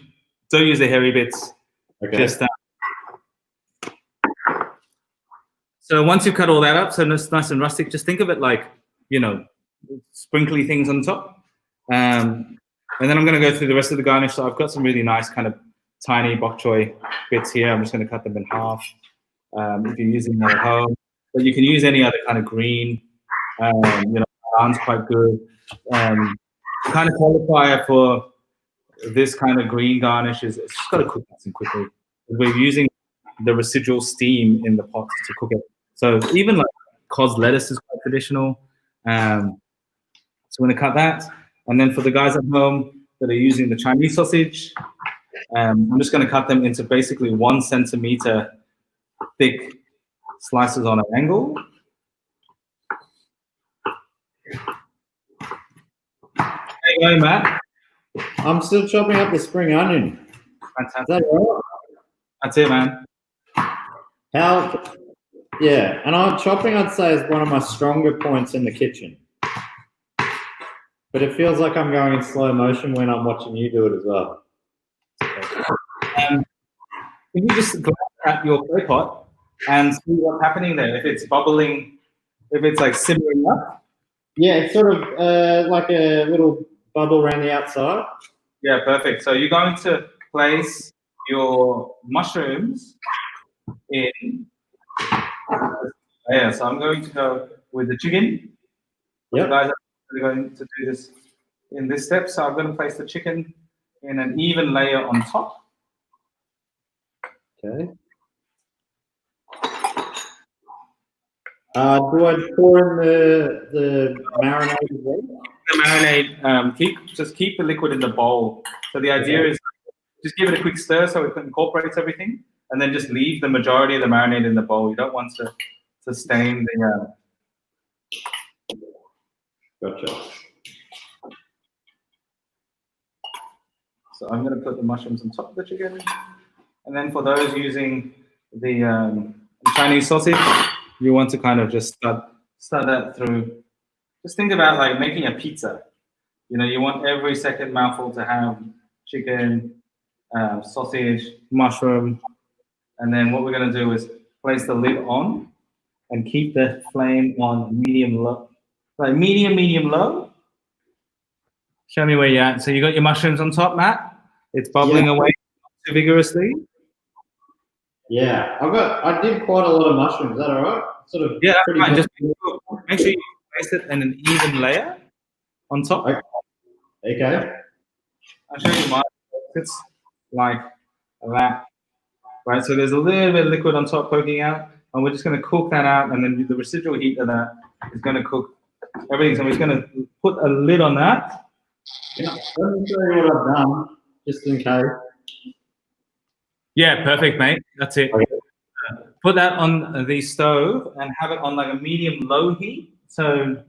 the hairy bits. Okay. Just so once you cut all that up, so it's nice and rustic, just think of it like, sprinkly things on top. And then I'm going to go through the rest of the garnish. So I've got some really nice kind of tiny bok choy bits here. I'm just going to cut them in half. If you're using that at home, but you can use any other kind of green. Brown's quite good. Kind of qualifier for this kind of green garnish is it's just got to cook nice and quickly. We're using the residual steam in the pot to cook it. So even like cos lettuce is quite traditional. So we're going to cut that. And then for the guys at home that are using the Chinese sausage, I'm just going to cut them into basically 1 centimeter thick slices on an angle. There you go, Matt. I'm still chopping up the spring onion. Fantastic. Is that right? That's it, man. And chopping, I'd say, is one of my stronger points in the kitchen. But it feels like I'm going in slow motion when I'm watching you do it as well. Can you just glance at your clay pot and see what's happening there? If it's bubbling, if it's like simmering up? Yeah, it's sort of like a little bubble around the outside. Yeah, perfect. So you're going to place your mushrooms in. So I'm going to go with the chicken. Yep. Guys are going to do this in this step. So I'm going to place the chicken in an even layer on top. Okay. Do I pour in the marinade as well? The marinade, keep the liquid in the bowl. So the idea is just give it a quick stir so it incorporates everything, and then just leave the majority of the marinade in the bowl. You don't want to stain the. Gotcha. So I'm going to put the mushrooms on top of the chicken, and then for those using the Chinese sausage, you want to kind of just start that through. Just think about like making a pizza. You want every second mouthful to have chicken, sausage, mushroom, and then what we're going to do is place the lid on and keep the flame on medium low, like medium low. Show me where you're at. So you got your mushrooms on top, Matt. It's bubbling away too vigorously. Yeah, I did quite a lot of mushrooms. Is that all right? Sort of. Yeah, that's fine. Just make sure you place it in an even layer on top. Okay. I'll show you mine. It's like that, right? So there's a little bit of liquid on top poking out, and we're just going to cook that out, and then the residual heat of that is going to cook everything. So we're just going to put a lid on that. Yeah, let me show you what I've done, just in case. Yeah, perfect, mate. That's it. Okay. Put that on the stove and have it on like a medium-low heat. So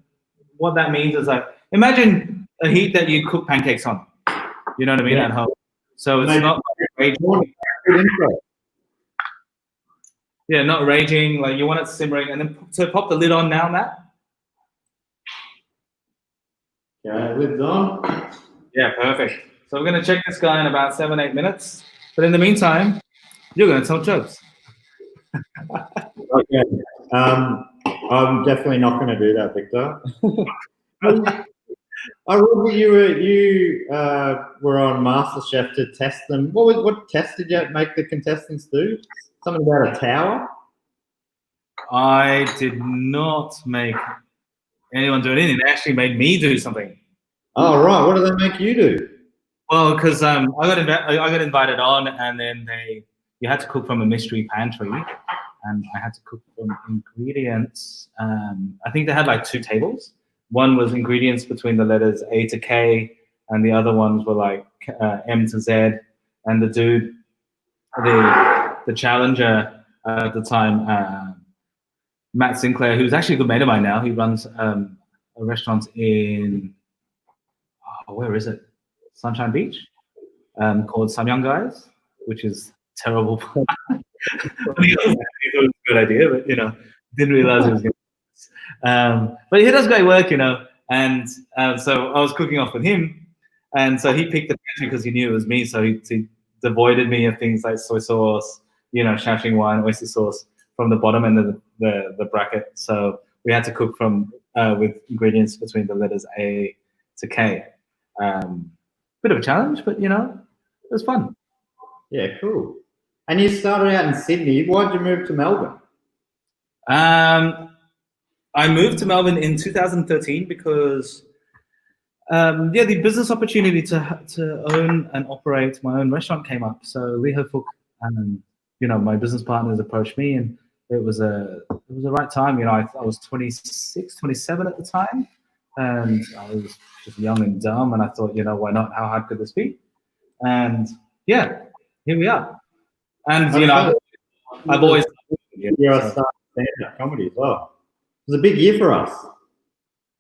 what that means is like, imagine a heat that you cook pancakes on. You know what I mean? At home. So it's not like Yeah, not raging. Like you want it simmering, and then so pop the lid on now, Matt. Okay, lid's on. Yeah, perfect. So we're gonna check this guy in about 7-8 minutes. But in the meantime, you're gonna tell jokes. Okay. I'm definitely not going to do that, Victor. I read that you were on MasterChef to test them. What test did you make the contestants do? Something about a tower? I did not make anyone do anything. They actually made me do something. Oh right, what do they make you do? Well, because I got invited on, and then you had to cook from a mystery pantry, and I had to cook from ingredients. I think they had like 2 tables. One was ingredients between the letters A to K, and the other ones were like M to Z. And the dude, the challenger at the time, Matt Sinclair, who's actually a good mate of mine now. He runs a restaurant in where is it? Sunshine Beach, called Samyang Guys, which is terrible. He thought it was a good idea, but didn't realize it was good. But he does great work, and so I was cooking off with him, and so he picked the pantry because he knew it was me, so he devoided me of things like soy sauce, Shaoxing wine, oyster sauce from the bottom end of the bracket. So we had to cook from with ingredients between the letters A to K. Bit of a challenge, but it was fun. Yeah, cool. And you started out in Sydney. Why'd you move to Melbourne? I moved to Melbourne in 2013 because the business opportunity to own and operate my own restaurant came up. So Lee Ho Fook and my business partners approached me, and it was the right time. I was 26, 27 at the time, and I was just young and dumb, and I thought, why not? How hard could this be? And yeah, here we are. And I've always you're a star stand-up comedy as well. It was a big year for us.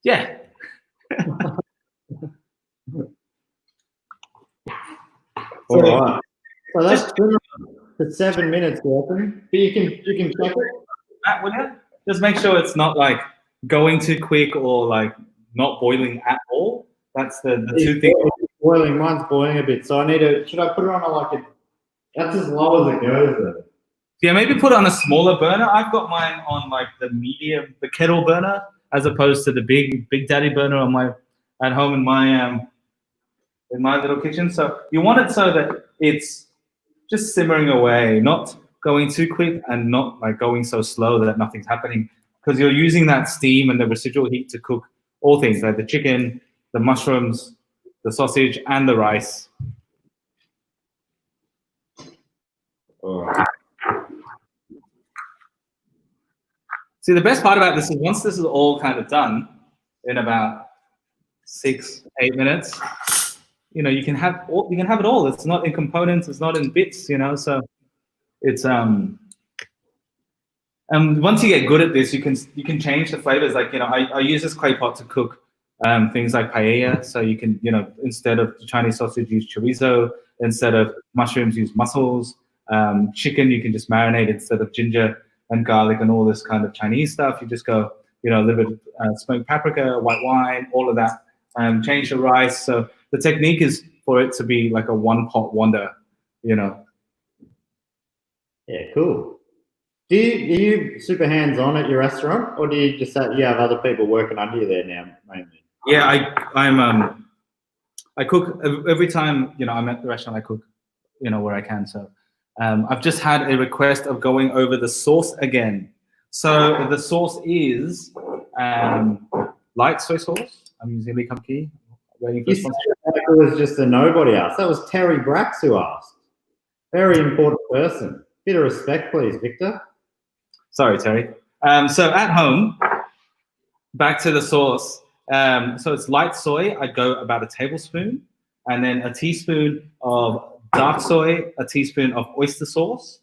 Yeah. All right. So that's for 7 minutes, Walton. But you can check it. Matt, will you? Just make sure it's not like going too quick or like not boiling at all. That's the 2 things. Boiling, mine's boiling a bit, so should I put it on that's as low as it goes though. Yeah, maybe put it on a smaller burner. I've got mine on like the kettle burner, as opposed to the big daddy burner at home in my little kitchen. So you want it so that it's just simmering away, not going too quick and not like going so slow that nothing's happening, because you're using that steam and the residual heat to cook all things, like the chicken, the mushrooms, the sausage, and the rice. See, the best part about this is once this is all kind of done in about 6-8 minutes, you can have it all. It's not in components, it's not in bits, so it's and once you get good at this, you can change the flavors. Like, I use this clay pot to cook things like paella. So you can, instead of Chinese sausage, use chorizo. Instead of mushrooms, use mussels. Chicken, you can just marinate instead of ginger and garlic and all this kind of Chinese stuff. You just go, a little bit of smoked paprika, white wine, all of that. Change the rice. So the technique is for it to be like a one-pot wonder, Yeah, cool. Are you super hands-on at your restaurant, or do you just you have other people working under you there now, mainly? Yeah, I cook every time, I'm at the restaurant, I cook, where I can. So I've just had a request of going over the sauce again. So the sauce is light soy sauce. I'm using Lee Ho Fook. Waiting for you said it was just a nobody asked. That was Terry Brax who asked. Very important person. Bit of respect, please, Victor. Sorry, Terry. So at home, back to the sauce. So it's light soy. I go about a tablespoon, and then a teaspoon of dark soy, a teaspoon of oyster sauce,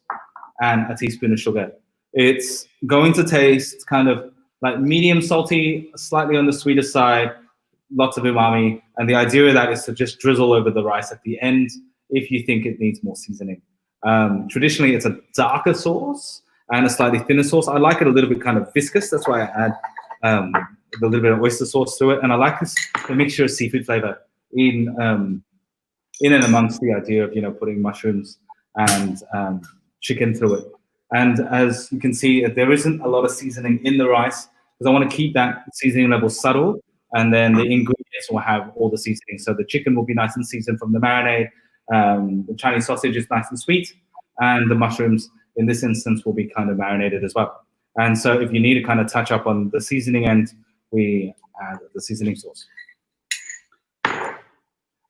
and a teaspoon of sugar. It's going to taste kind of like medium salty, slightly on the sweeter side, lots of umami. And the idea of that is to just drizzle over the rice at the end if you think it needs more seasoning. Traditionally, it's a darker sauce. and a slightly thinner sauce. I like it a little bit kind of viscous. That's why I add a little bit of oyster sauce to it. And I like the mixture of seafood flavor in and amongst the idea of, putting mushrooms and chicken through it. And as you can see, there isn't a lot of seasoning in the rice because I want to keep that seasoning level subtle. And then the ingredients will have all the seasoning. So the chicken will be nice and seasoned from the marinade. The Chinese sausage is nice and sweet. And the mushrooms, in this instance, will be kind of marinated as well. And so if you need to kind of touch up on the seasoning end, we add the seasoning sauce.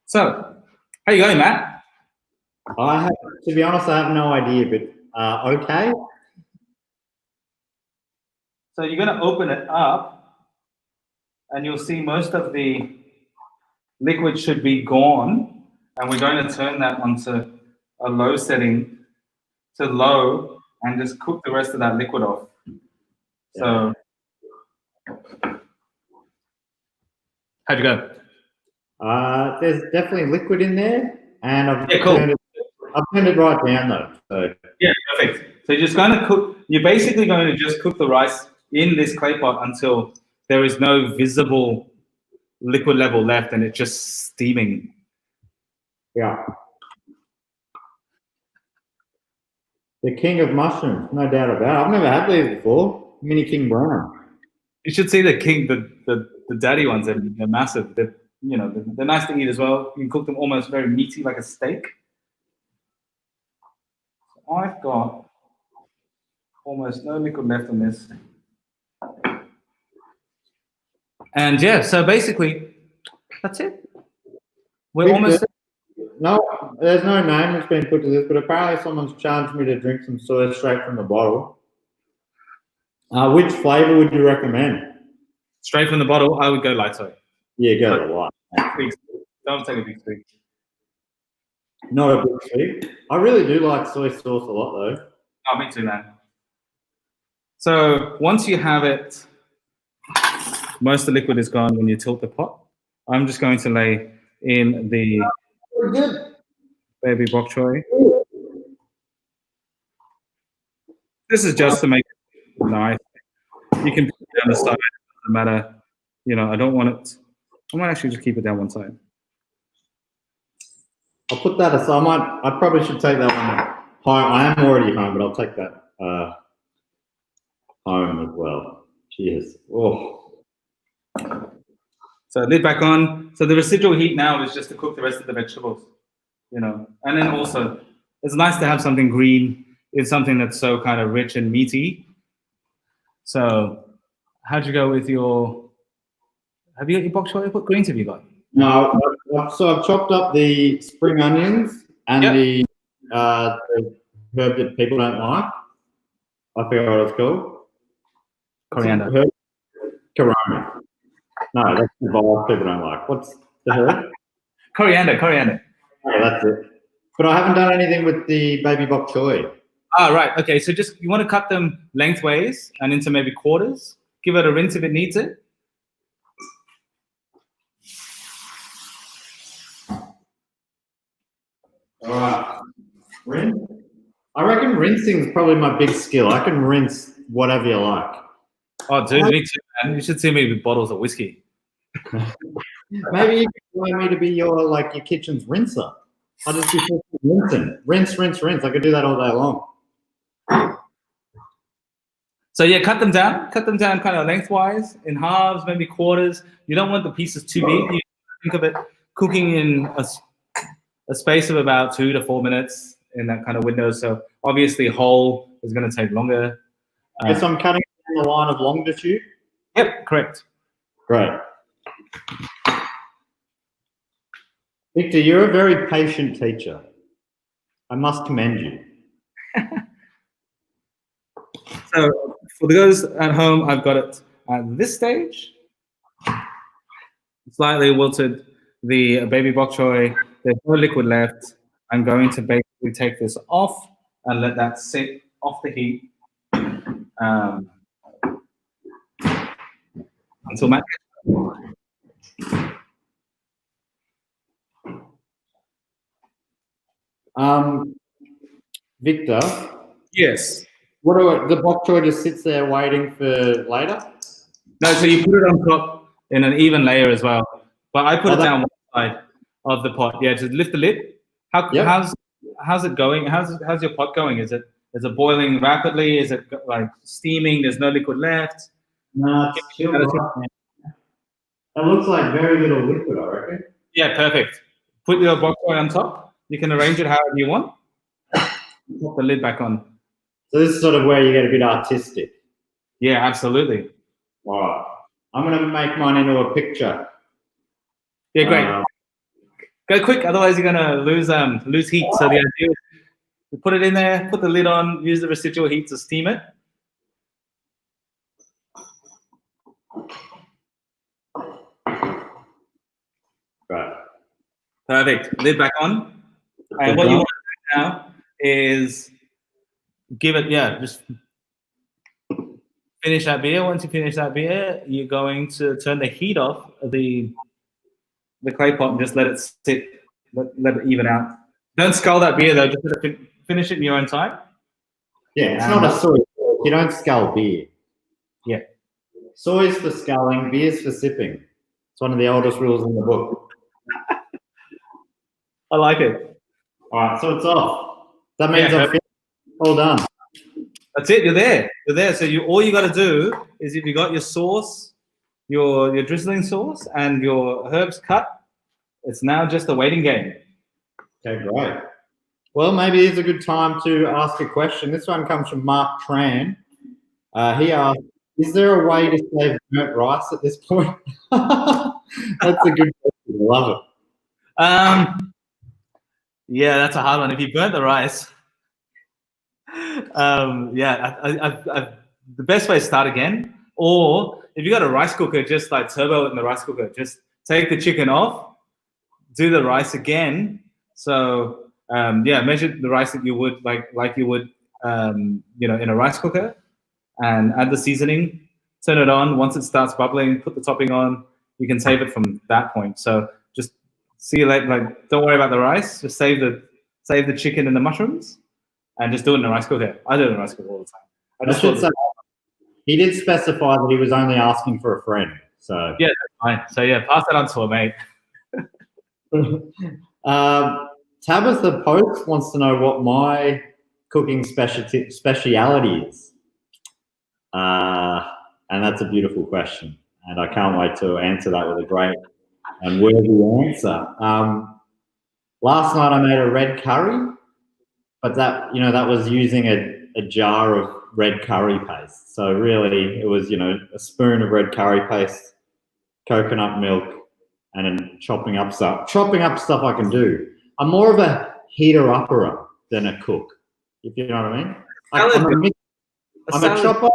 So, how you going, Matt? To be honest, I have no idea, but okay. So you're going to open it up, and you'll see most of the liquid should be gone, and we're going to turn that onto a low setting to low and just cook the rest of that liquid off. So, how'd you go? There's definitely liquid in there, and I've turned it right down though. So. Yeah, perfect. So you're just going to cook. You're basically going to just cook the rice in this clay pot until there is no visible liquid level left, and it's just steaming. Yeah. The king of mushrooms, no doubt about it. I've never had these before. Mini King Brown. You should see the daddy ones. They're massive. They're nice to eat as well. You can cook them almost very meaty, like a steak. I've got almost no liquid left on this. And yeah, so basically, that's it. We're almost... No, there's no name that's been put to this, but apparently someone's charged me to drink some soy straight from the bottle. Which flavor would you recommend? Straight from the bottle, I would go light soy. Yeah, go to light. Don't take a big sweet. Not a big sweet. I really do like soy sauce a lot, though. Oh, me too, man. So once you have it, most of the liquid is gone when you tilt the pot. I'm just going to lay in the baby bok choy. This is just to make it nice. You can put it down the side, it doesn't matter. I don't want it. I might actually just keep it down one side. I'll put that aside. I probably should take that one home. I am already home, but I'll take that home as well. Cheers. Oh. So lid back on. So the residual heat now is just to cook the rest of the vegetables, And then also, it's nice to have something green in something that's so kind of rich and meaty. So how'd you go with your... Have you got your bok choy? What greens have you got? No, so I've chopped up the spring onions and the herb that people don't like. I forget what it's called. Coriander. Corona. No, that's the vibe people don't like. What's the herb? Coriander. Yeah, that's it. But I haven't done anything with the baby bok choy. Right. Okay. So you want to cut them lengthways and into maybe quarters. Give it a rinse if it needs it. All right. Rinse? I reckon rinsing is probably my big skill. I can rinse whatever you like. Oh, dude, me too, man. You should see me with bottles of whiskey. Maybe you could want me to be your kitchen's rinser. I'll just be rinsing. Rinse. I could do that all day long. So yeah, cut them down kind of lengthwise, in halves, maybe quarters. You don't want the pieces too big. You think of it cooking in a space of about 2 to 4 minutes in that kind of window. So obviously whole is going to take longer. So I'm cutting in the line of longitude? Yep, correct. Great. Victor, you're a very patient teacher. I must commend you. So for those at home, I've got it at this stage. Slightly wilted the baby bok choy. There's no liquid left. I'm going to basically take this off and let that sit off the heat until Matt. Victor? Yes. What do the bok choy just sits there waiting for later? No, so you put it on top in an even layer as well. But I put it down one side of the pot. Yeah, to lift the lid. How's it going? How's your pot going? Is it boiling rapidly? Is it like steaming? There's no liquid left? No, it's chill. Right. That looks like very little liquid, I reckon. Yeah, perfect. Put your bok choy on top. You can arrange it however you want. Put the lid back on. So this is sort of where you get a bit artistic. Yeah, absolutely. All right. I'm going to make mine into a picture. Yeah, great. Go quick, otherwise you're going to lose heat. So the idea is to put it in there, put the lid on, use the residual heat to steam it. Right. Perfect. Lid back on. And what you want to do now is give it, just finish that beer. Once you finish that beer, you're going to turn the heat off of the clay pot and just let it sit, let it even out. Don't scull that beer though, just let it finish it in your own time. Yeah, it's not a soy. You don't scull beer. Yeah. Soy's for sculling, beer's for sipping. It's one of the oldest rules in the book. I like it. All right, so it's off. That means I'm finished. All done. That's it. You're there. You're there. So all you got to do is, if you got your sauce, your drizzling sauce, and your herbs cut, it's now just a waiting game. Okay, great. Well, maybe it's a good time to ask a question. This one comes from Mark Tran. He asked, "Is there a way to save burnt rice at this point?" That's a good question. I love it. Yeah, that's a hard one. If you burnt the rice, the best way is start again. Or if you got a rice cooker, just like turbo it in the rice cooker. Just take the chicken off, do the rice again. So measure the rice that you would like you would in a rice cooker, and add the seasoning. Turn it on. Once it starts bubbling, put the topping on. You can save it from that point. So just see you later. Like, don't worry about the rice. Just save the chicken and the mushrooms, and just do it in a rice cooker. I do it in a rice cooker all the time. He did specify that he was only asking for a friend. So yeah, that's fine. So pass that on to a mate. Tabitha Pope wants to know what my cooking speciality is. And that's a beautiful question. And I can't wait to answer that with a great and worthy answer. Last night I made a red curry, but that was using a jar of red curry paste. So really it was, a spoon of red curry paste, coconut milk, and then chopping up stuff. Chopping up stuff I can do. I'm more of a heater-upper than a cook, if you know what I mean. I'm a chopper,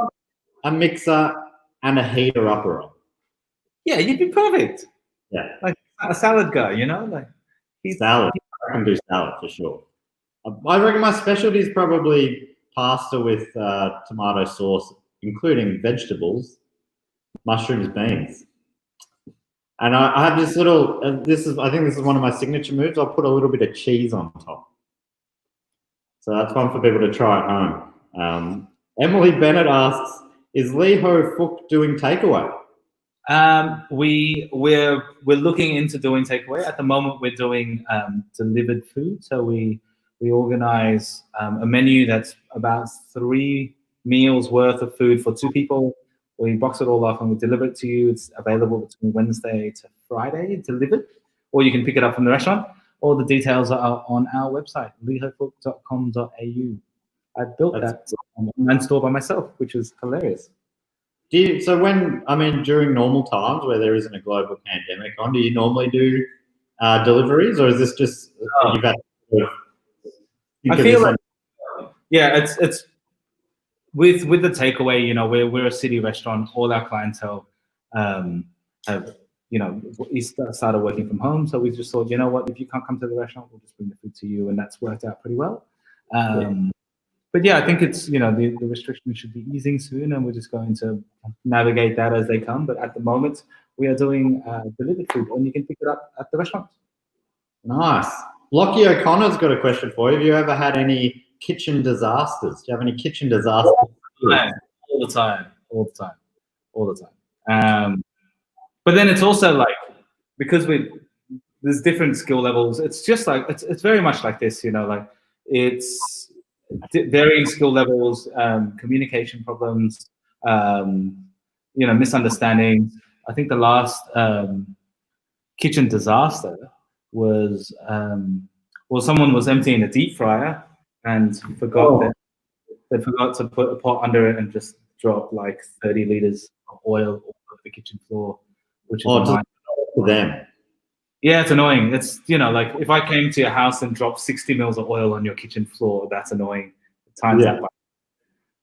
a mixer, and a heater-upper. Yeah, you'd be perfect. Yeah. Like a salad guy, Salad. I can do salad for sure. I reckon my specialty is probably pasta with tomato sauce, including vegetables, mushrooms, beans. And I have this little, I think this is one of my signature moves. I'll put a little bit of cheese on top. So that's one for people to try at home. Emily Bennett asks, is Lee Ho Fook doing takeaway? We're looking into doing takeaway. At the moment, we're doing delivered food. So we organize a menu that's about 3 meals worth of food for 2 people. We box it all up and we deliver it to you. It's available between Wednesday to Friday, delivered, or you can pick it up from the restaurant. All the details are on our website, leehofook.com.au. I built that online store by myself, which is hilarious. During normal times where there isn't a global pandemic on, do you normally do deliveries, or is this just you've had to I feel like, it's with the takeaway, we're a city restaurant. All our clientele have started working from home. So we just thought, if you can't come to the restaurant, we'll just bring the food to you, and that's worked out pretty well. But I think it's, the restrictions should be easing soon, and we're just going to navigate that as they come. But at the moment, we are doing delivered food, and you can pick it up at the restaurant. Nice. Lockie O'Connor's got a question for you. Have you ever had any kitchen disasters? Do you have any kitchen disasters? All the time. But then it's also like, because there's different skill levels. It's just like, it's very much like this, like it's varying skill levels, communication problems, misunderstandings. I think the last kitchen disaster was, someone was emptying a deep fryer and forgot they forgot to put a pot under it and just dropped like 30 liters of oil all over the kitchen floor, which is annoying for them. Yeah, it's annoying. It's, like if I came to your house and dropped 60 mils of oil on your kitchen floor, that's annoying. Times that by.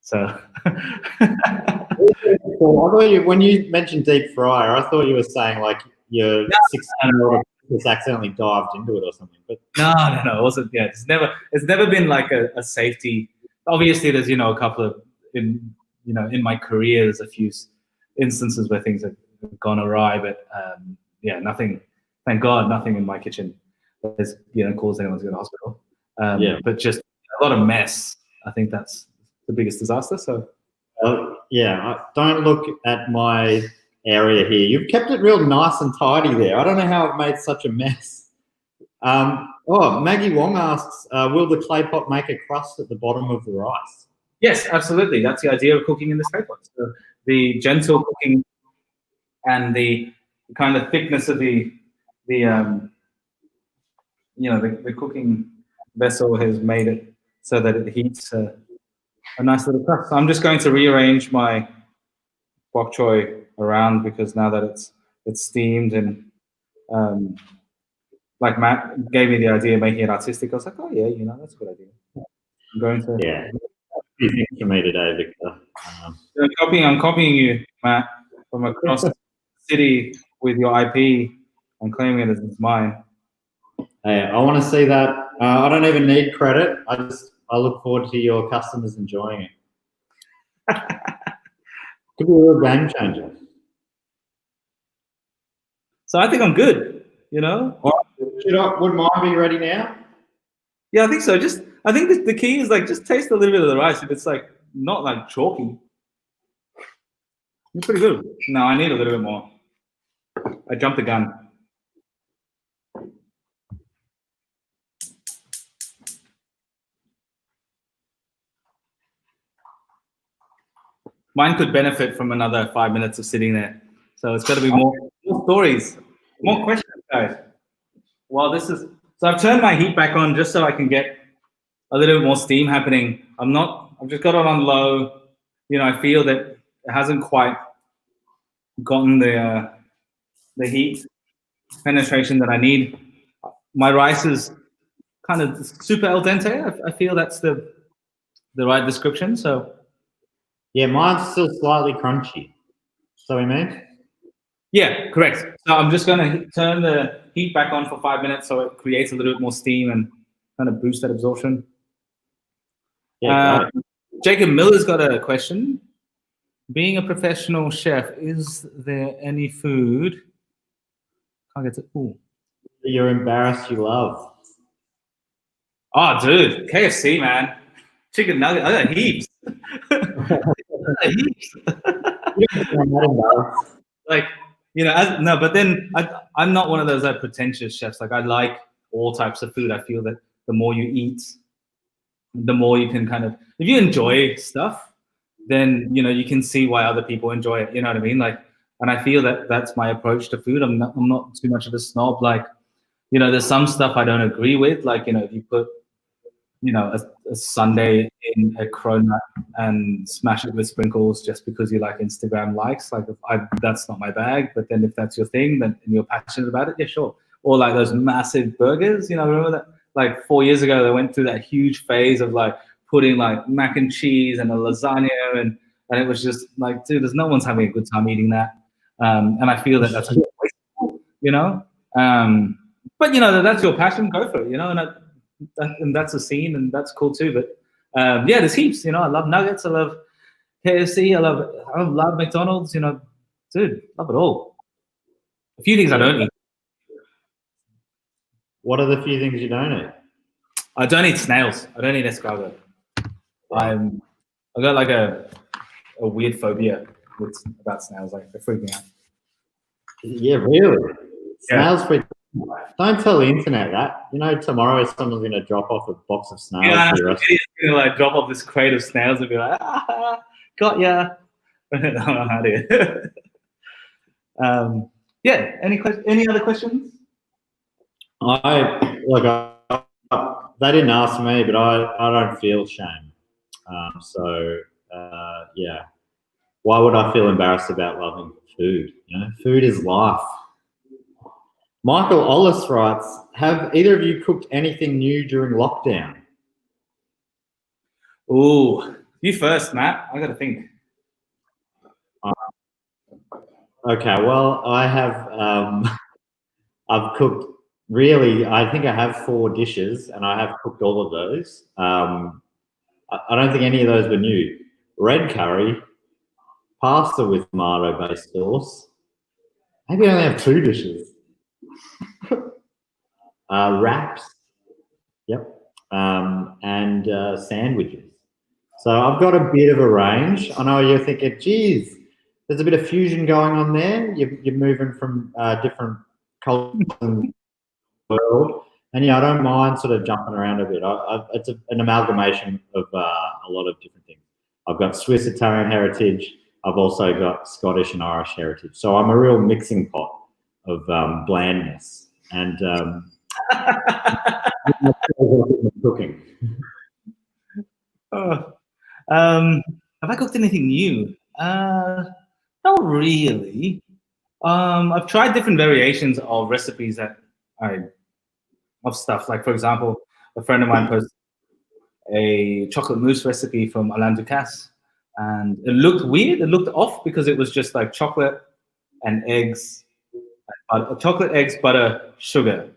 So. When you mentioned deep fryer, I thought you were saying like your 16-year-old just accidentally dived into it or something. But no, it wasn't. Yeah, it's never been like a safety. Obviously, there's a couple of in my career, there's a few instances where things have gone awry, but nothing. Thank God, nothing in my kitchen has caused anyone to go to hospital. But just a lot of mess. I think that's the biggest disaster. So. Don't look at my area here. You've kept it real nice and tidy there. I don't know how I've made such a mess. Maggie Wong asks, will the clay pot make a crust at the bottom of the rice? Yes, absolutely. That's the idea of cooking in this clay pot. So the gentle cooking and the kind of thickness of the cooking vessel has made it so that it heats a nice little crust. So I'm just going to rearrange my bok choy around, because now that it's steamed and like Matt gave me the idea of making it artistic, I was like, oh yeah, that's a good idea. I'm going to few things for me today, Victor. I'm copying you, Matt, from across the city with your IP and claiming it as mine. Hey, I want to see that. I don't even need credit. I look forward to your customers enjoying it. Could be a real game changer. So I think I'm good, Would mine be ready now? Yeah, I think so. I think the key is like, just taste a little bit of the rice. If it's like not like chalky, it's pretty good. No, I need a little bit more. I jumped the gun. Mine could benefit from another 5 minutes of sitting there. So it's got to be more stories, more questions, guys. So I've turned my heat back on just so I can get a little bit more steam happening. I've just got it on low. I feel that it hasn't quite gotten the heat penetration that I need. My rice is kind of super al dente. I feel that's the right description. So. Yeah, mine's still slightly crunchy. So we mean? Yeah, correct. So I'm just going to turn the heat back on for 5 minutes so it creates a little bit more steam and kind of boost that absorption. Yeah, Jacob Miller's got a question. Being a professional chef, is there any food? Can't get to. Ooh. You're embarrassed you love. Oh, dude, KFC, man. Chicken nugget. I got heaps. Like, no, but then I'm not one of those pretentious chefs. Like, I like all types of food. I feel that the more you eat, the more you can kind of, if you enjoy stuff, then you can see why other people enjoy it. You know what I mean? Like, and I feel that that's my approach to food. I'm not too much of a snob. Like, there's some stuff I don't agree with. Like, if you put a sundae in a cronut and smash it with sprinkles just because you like Instagram likes, like that's not my bag. But then if that's your thing, then and you're passionate about it, yeah, sure. Or like those massive burgers, remember that? Like 4 years ago, they went through that huge phase of like putting like mac and cheese and a lasagna, and it was just like, dude, there's no one's having a good time eating that. And I feel that that's wasteful, but that's your passion, go for it, and that's a scene, and that's cool too. But there's heaps. I love nuggets. I love KFC. I love McDonald's. Dude, love it all. A few things I don't eat. What are the few things you don't eat? I don't eat snails. I don't eat escargot. Right. I got like a weird phobia about snails. Like they freak me out. Yeah, really. Yeah. Snails freak. Don't tell the internet that. You know, tomorrow someone's going to drop off a box of snails Yeah, for your restaurant. idiot's gonna like drop off this crate of snails and be like, ah, got ya. I don't know how to. Yeah. Any other questions? They didn't ask me, but I don't feel shame. Yeah. Why would I feel embarrassed about loving food? You know, food is life. Michael Ollis writes, have either of you cooked anything new during lockdown? Ooh, you first, Matt. I got to think. Okay, well, I have. I've cooked. Really, I think I have 4 dishes, and I have cooked all of those. I don't think any of those were new. Red curry, pasta with tomato-based sauce. Maybe I only have 2 dishes. Wraps. Yep. And sandwiches. So I've got a bit of a range. I know you're thinking, geez, there's a bit of fusion going on there. You're moving from different cultures in the world. And yeah, I don't mind sort of jumping around a bit. It's an amalgamation of a lot of different things. I've got Swiss Italian heritage. I've also got Scottish and Irish heritage. So I'm a real mixing pot of blandness and cooking. Oh. Have I cooked anything new? Not really. I've tried different variations of recipes of stuff. Like, for example, a friend of mine posted a chocolate mousse recipe from Alain Ducasse, and it looked weird. It looked off because it was just like chocolate and eggs, chocolate, eggs, butter, sugar.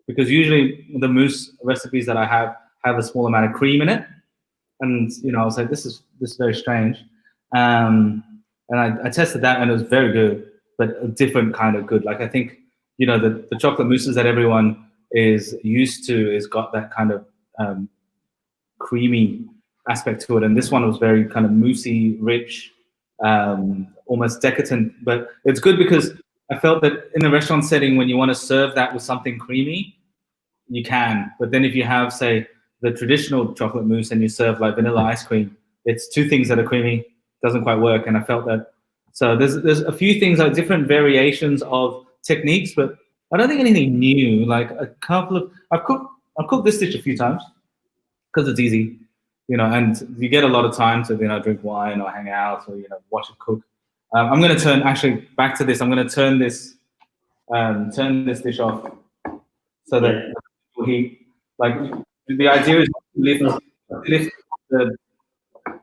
Because usually the mousse recipes that I have a small amount of cream in it, and I was like, this is very strange. And I tested that, and it was very good, but a different kind of good. Like I think the chocolate mousses that everyone is used to is got that kind of creamy aspect to it, and this one was very kind of moussey, rich, almost decadent. But it's good because I felt that in a restaurant setting, when you want to serve that with something creamy, you can. But then if you have, say, the traditional chocolate mousse and you serve like vanilla ice cream, it's 2 things that are creamy, doesn't quite work. And I felt that. So there's a few things, like different variations of techniques, but I don't think anything new. Like a couple of I've cooked this dish a few times because it's easy, and you get a lot of time to drink wine or hang out or watch it cook. I'm going to turn actually back to this. I'm going to turn this dish off so that heat. Like the idea is lift the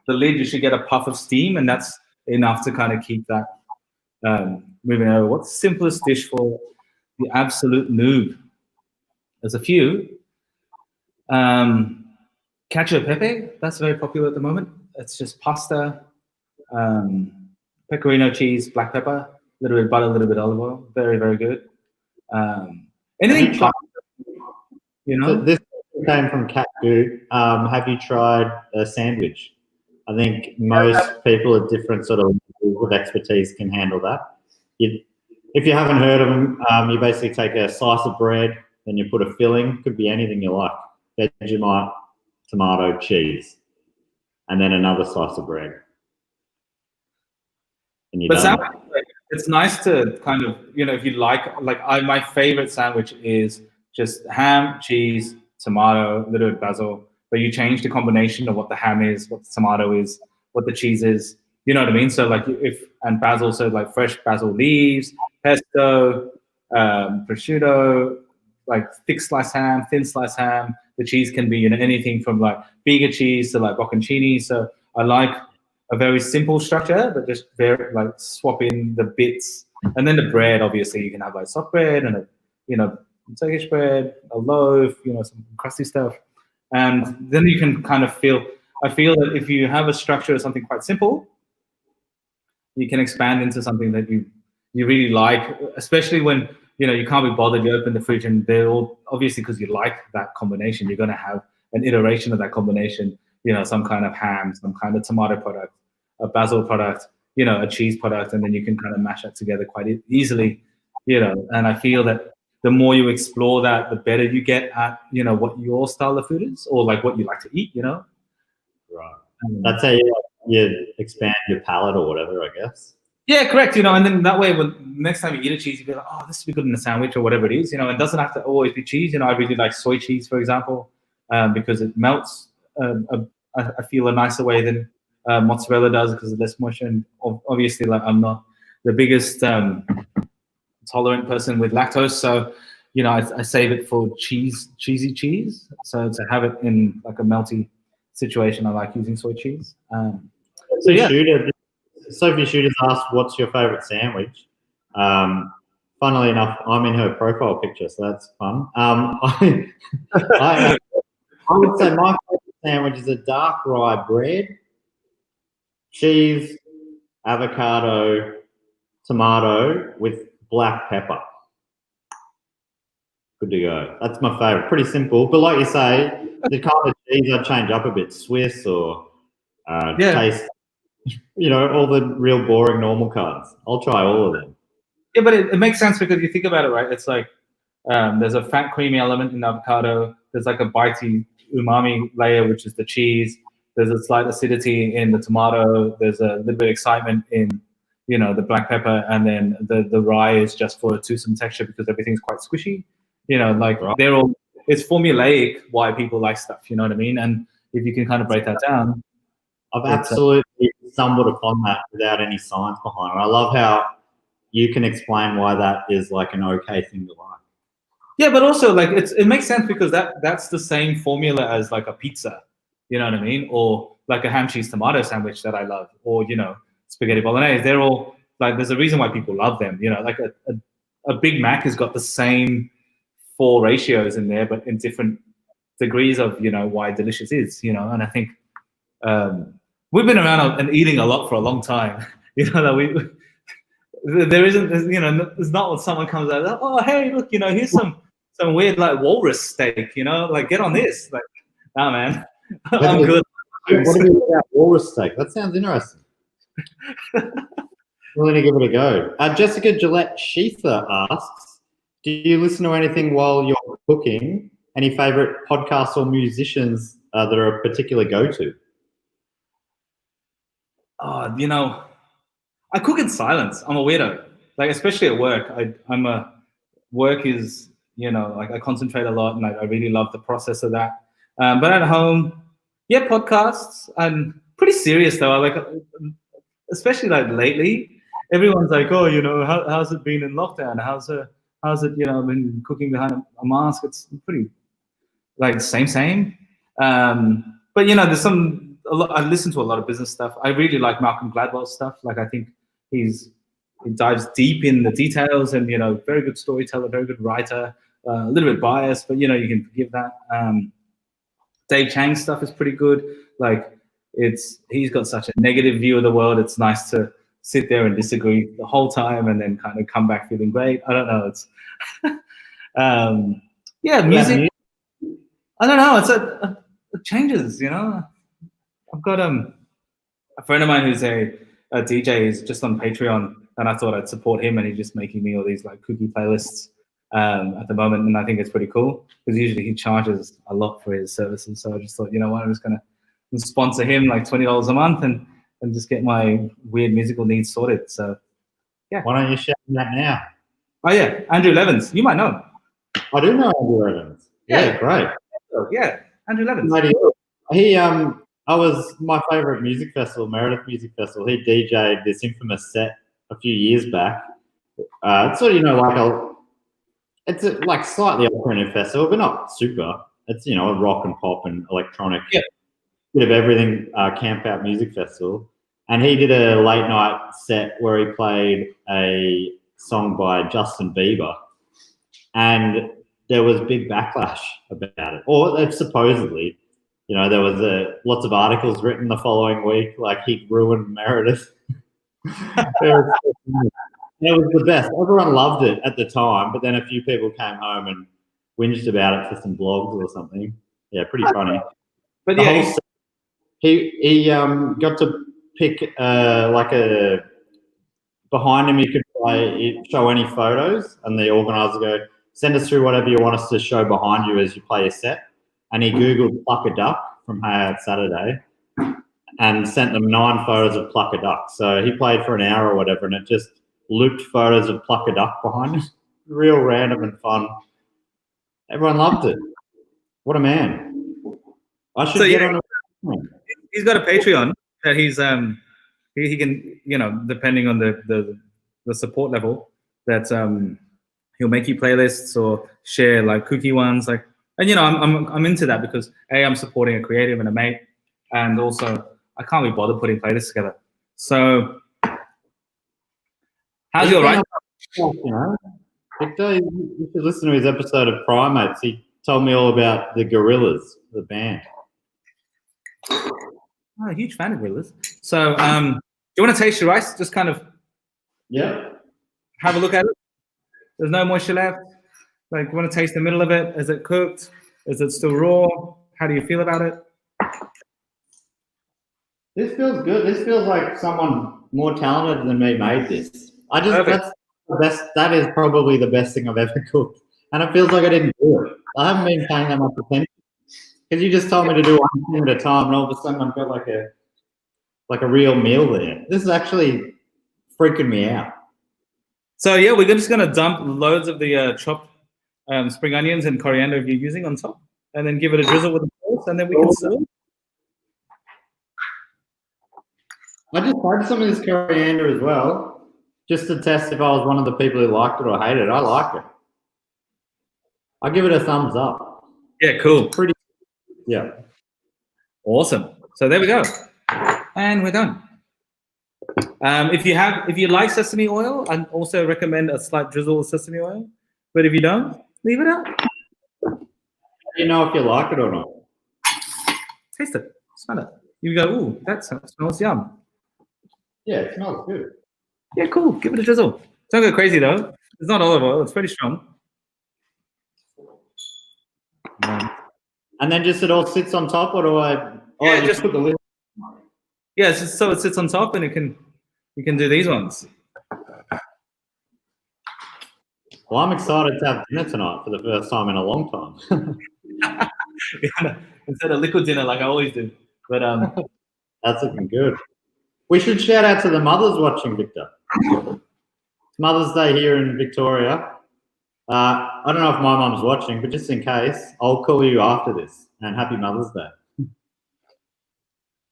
lid. You should get a puff of steam, and that's enough to kind of keep that moving over. What's the simplest dish for the absolute noob? There's a few. Cacio e pepe, that's very popular at the moment. It's just pasta, pecorino cheese, black pepper, a little bit of butter, a little bit of olive oil. Very, very good. Anything pasta, This came from Cat Dude. Have you tried a sandwich? I think most people at different sort of levels of expertise can handle that. If you haven't heard of them, you basically take a slice of bread, then you put a filling, could be anything you like, Vegemite, tomato, cheese, and then another slice of bread. And you're done. It's nice to kind of, if you my favorite sandwich is just ham, cheese, tomato, a little bit of basil, but you change the combination of what the ham is, what the tomato is, what the cheese is. You know what I mean? So like and basil, so like fresh basil leaves, pesto, prosciutto, like thick sliced ham, thin sliced ham. The cheese can be anything from like bigger cheese to like bocconcini. So I like a very simple structure, but just very like swap in the bits. And then the bread, obviously, you can have like soft bread and Turkish bread, a loaf, some crusty stuff. And then you can kind of I feel that if you have a structure of something quite simple, you can expand into something that you really like, especially when, you can't be bothered, you open the fridge and they're all, obviously because you like that combination, you're going to have an iteration of that combination. some kind of ham, some kind of tomato product, a basil product, a cheese product, and then you can kind of mash that together quite easily, and I feel that the more you explore that, the better you get at, what your style of food is, or like what you like to eat, Right. That's how you expand your palate or whatever, I guess. Yeah, correct. And then that way, when next time you eat a cheese, you be like, oh, this would be good in a sandwich or whatever it is. It doesn't have to always be cheese. I really like soy cheese, for example, because it melts. I feel a nicer way than mozzarella does because of less moisture. And obviously, like I'm not the biggest tolerant person with lactose, so I save it for cheesy cheese. So to have it in like a melty situation, I like using soy cheese. So yeah. Sophie Shooter's asked, "What's your favorite sandwich?" Funnily enough, I'm in her profile picture, so that's fun. I would say my favorite sandwich is a dark rye bread, cheese, avocado, tomato with black pepper. Good to go. That's my favorite. Pretty simple, but like you say, the kind of cheese I'd change up a bit, Swiss or taste. All the real boring normal cards. I'll try all of them. Yeah, but it makes sense because you think about it, right? It's like there's a fat, creamy element in avocado. There's like a bitey umami layer, which is the cheese. There's a slight acidity in the tomato. There's a little bit of excitement in, the black pepper. And then the rye is just for a toothsome texture because everything's quite squishy. They're all, it's formulaic why people like stuff, you know what I mean? And if you can kind of break that down. I've absolutely stumbled upon that without any science behind it. I love how you can explain why that is like an okay thing to like. Yeah, but also like it makes sense because that's the same formula as like a pizza, you know what I mean? Or like a ham cheese tomato sandwich that I love, or spaghetti bolognese. They're all like, there's a reason why people love them. Like a Big Mac has got the same 4 ratios in there, but in different degrees of why delicious is. And I think we've been around and eating a lot for a long time. That there isn't, there's not when someone comes out, oh, hey, look, here's some weird like walrus steak, like get on this. Like, nah, man, I'm good. What about walrus steak? That sounds interesting. We're going to give it a go. Jessica Gillette Sheether asks, do you listen to anything while you're cooking? Any favorite podcasts or musicians that are a particular go-to? I cook in silence. I'm a weirdo. Like, especially at work. Work is, like I concentrate a lot and I really love the process of that. But at home, yeah, podcasts. I'm pretty serious though. I like, especially like lately, everyone's like, oh, how's it been in lockdown? How's it, been cooking behind a mask? It's pretty like same. But there's I listen to a lot of business stuff. I really like Malcolm Gladwell's stuff. Like, I think he dives deep in the details and, very good storyteller, very good writer, a little bit biased, but, you can forgive that. Dave Chang's stuff is pretty good. Like, he's got such a negative view of the world. It's nice to sit there and disagree the whole time and then kind of come back feeling great. I don't know. It's, music. I don't know. It changes, I've got a friend of mine who's a DJ is just on Patreon, and I thought I'd support him, and he's just making me all these like kooky playlists at the moment, and I think it's pretty cool because usually he charges a lot for his services. So I just thought, what, I'm just gonna sponsor him like $20 a month and just get my weird musical needs sorted. So yeah. Why don't you shout that now? Oh yeah, Andrew Levins. You might know him. I do know Andrew Levins. Yeah, great. Yeah, Andrew Levins. He I was my favorite music festival, Meredith Music Festival. He DJ'd this infamous set a few years back. It's sort of it's like slightly alternative festival, but not super. It's a rock and pop and electronic, bit of everything camp out music festival. And he did a late night set where he played a song by Justin Bieber, and there was big backlash about it, or supposedly. There was lots of articles written the following week, like he ruined Meredith. It was the best. Everyone loved it at the time, but then a few people came home and whinged about it for some blogs or something. Yeah, pretty funny. But he got to pick like a behind him. You could show any photos, and the organizer go, send us through whatever you want us to show behind you as you play your set. And he googled pluck a duck from Hey Out Saturday and sent them 9 photos of pluck a duck. So he played for an hour or whatever, and it just looped photos of pluck a duck behind him. Real random and fun. Everyone loved it. What a man! I should get on. He's got a Patreon that he's he can, you know, depending on the support level, that he'll make you playlists or share like cookie ones, like, and you know, I'm into that because I'm supporting a creative and a mate, and also I can't be bothered putting playlists together. So how's your right? You know, Victor, you should listen to his episode of Primates. He told me all about the Gorillas, the band. I'm a huge fan of Gorillas. So do you want to taste your rice? Just kind of have a look at it. There's no moisture left. Like, you want to taste the middle of it? Is it cooked? Is it still raw? How do you feel about it? This feels good. This feels like someone more talented than me made this. That's the best. That is probably the best thing I've ever cooked, and it feels like I didn't do it. I haven't been paying that much attention because you just told me to do one thing at a time, and all of a sudden I've got like a real meal there. This is actually freaking me out. So yeah, we're just gonna dump loads of the chopped spring onions and coriander you're using on top, and then give it a drizzle with the sauce, and then we can serve. I just tried some of this coriander as well, just to test if I was one of the people who liked it or hated it. I like it. I give it a thumbs up. Yeah, cool. Pretty. Yeah. Awesome. So there we go, and we're done. If you like sesame oil, I also recommend a slight drizzle of sesame oil. But if you don't, leave it out. How do you know if you like it or not? Taste it, smell it. You go, ooh, that smells yum. Yeah, it smells good. Yeah, cool. Give it a drizzle. Don't go crazy though. It's not olive oil. It's pretty strong. And then just it all sits on top, or do I? Yeah, just put the lid. Yeah, it's just so it sits on top, and you can do these ones. Well, I'm excited to have dinner tonight for the first time in a long time. Instead of liquid dinner like I always do. But that's looking good. We should shout out to the mothers watching, Victor. It's Mother's Day here in Victoria. I don't know if my mum's watching, but just in case, I'll call you after this. And happy Mother's Day.